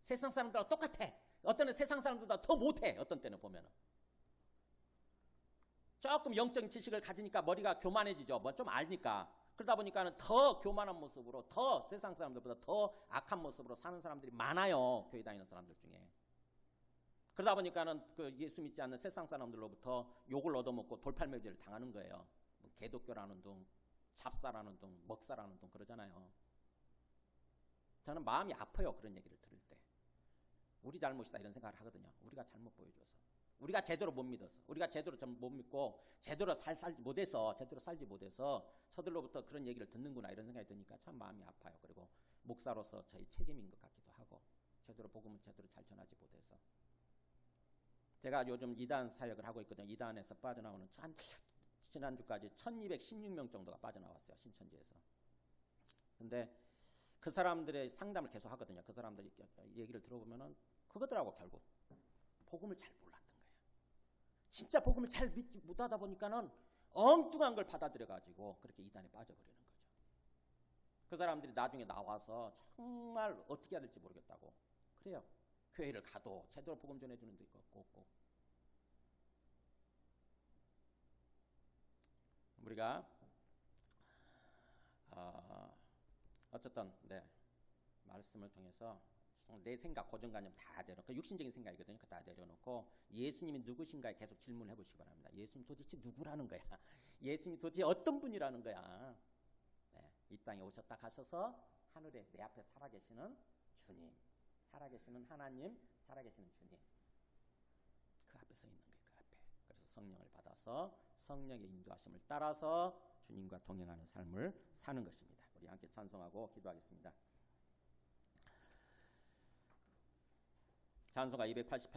세상 사람들하고 똑같아. 어떤 때는 세상 사람들보다 더 못해. 어떤 때는 보면은. 조금 영적인 지식을 가지니까 머리가 교만해지죠. 뭐 좀 알니까. 그러다 보니까는 더 교만한 모습으로, 더 세상 사람들보다 더 악한 모습으로 사는 사람들이 많아요. 교회 다니는 사람들 중에. 그러다 보니까는 그 예수 믿지 않는 세상 사람들로부터 욕을 얻어먹고 돌팔매질을 당하는 거예요. 뭐 개독교라는 둥, 잡사라는 둥, 먹사라는 둥 그러잖아요. 저는 마음이 아파요. 그런 얘기를 들을 때. 우리 잘못이다 이런 생각을 하거든요. 우리가 잘못 보여줘서. 우리가 제대로 못 믿어서. 우리가 제대로 못 믿고 제대로 살지 못해서 저들로부터 그런 얘기를 듣는구나 이런 생각이 드니까 참 마음이 아파요. 그리고 목사로서 저희 책임인 것 같기도 하고 제대로 복음을 제대로 잘 전하지 못해서. 제가 요즘 2단 사역을 하고 있거든요. 2단에서 빠져나오는 지난주까지 1216명 정도가 빠져나왔어요. 신천지에서. 근데 그 사람들의 상담을 계속 하거든요. 그 사람들이 얘기를 들어보면은 그거더라고. 결국 복음을 잘 몰랐던 거예요. 진짜 복음을 잘 믿지 못하다 보니까는 엉뚱한 걸 받아들여가지고 그렇게 2단에 빠져버리는 거죠. 그 사람들이 나중에 나와서 정말 어떻게 해야 될지 모르겠다고 그래요. 교회를 가도 제대로 복음 전해주는 데 없고. 우리가 어쨌든 말씀을 통해서 내 생각, 고정관념 다 내려놓고 육신적인 생각이거든요. 그거 다 내려놓고 예수님이 누구신가에 계속 질문해 보시기 바랍니다. 예수님 도대체 누구라는 거야? 예수님 도대체 어떤 분이라는 거야? 이 땅에 오셨다 가셔서 하늘에 내 앞에 살아계시는 주님, 살아계시는 하나님, 살아계시는 주님. 그 앞에 서 있는 거예요. 그 앞에. 그래서 성령을 받아서 성령의 인도하심을 따라서 주님과 동행하는 삶을 사는 것입니다. 우리 함께 찬송하고 기도하겠습니다. 찬송가 288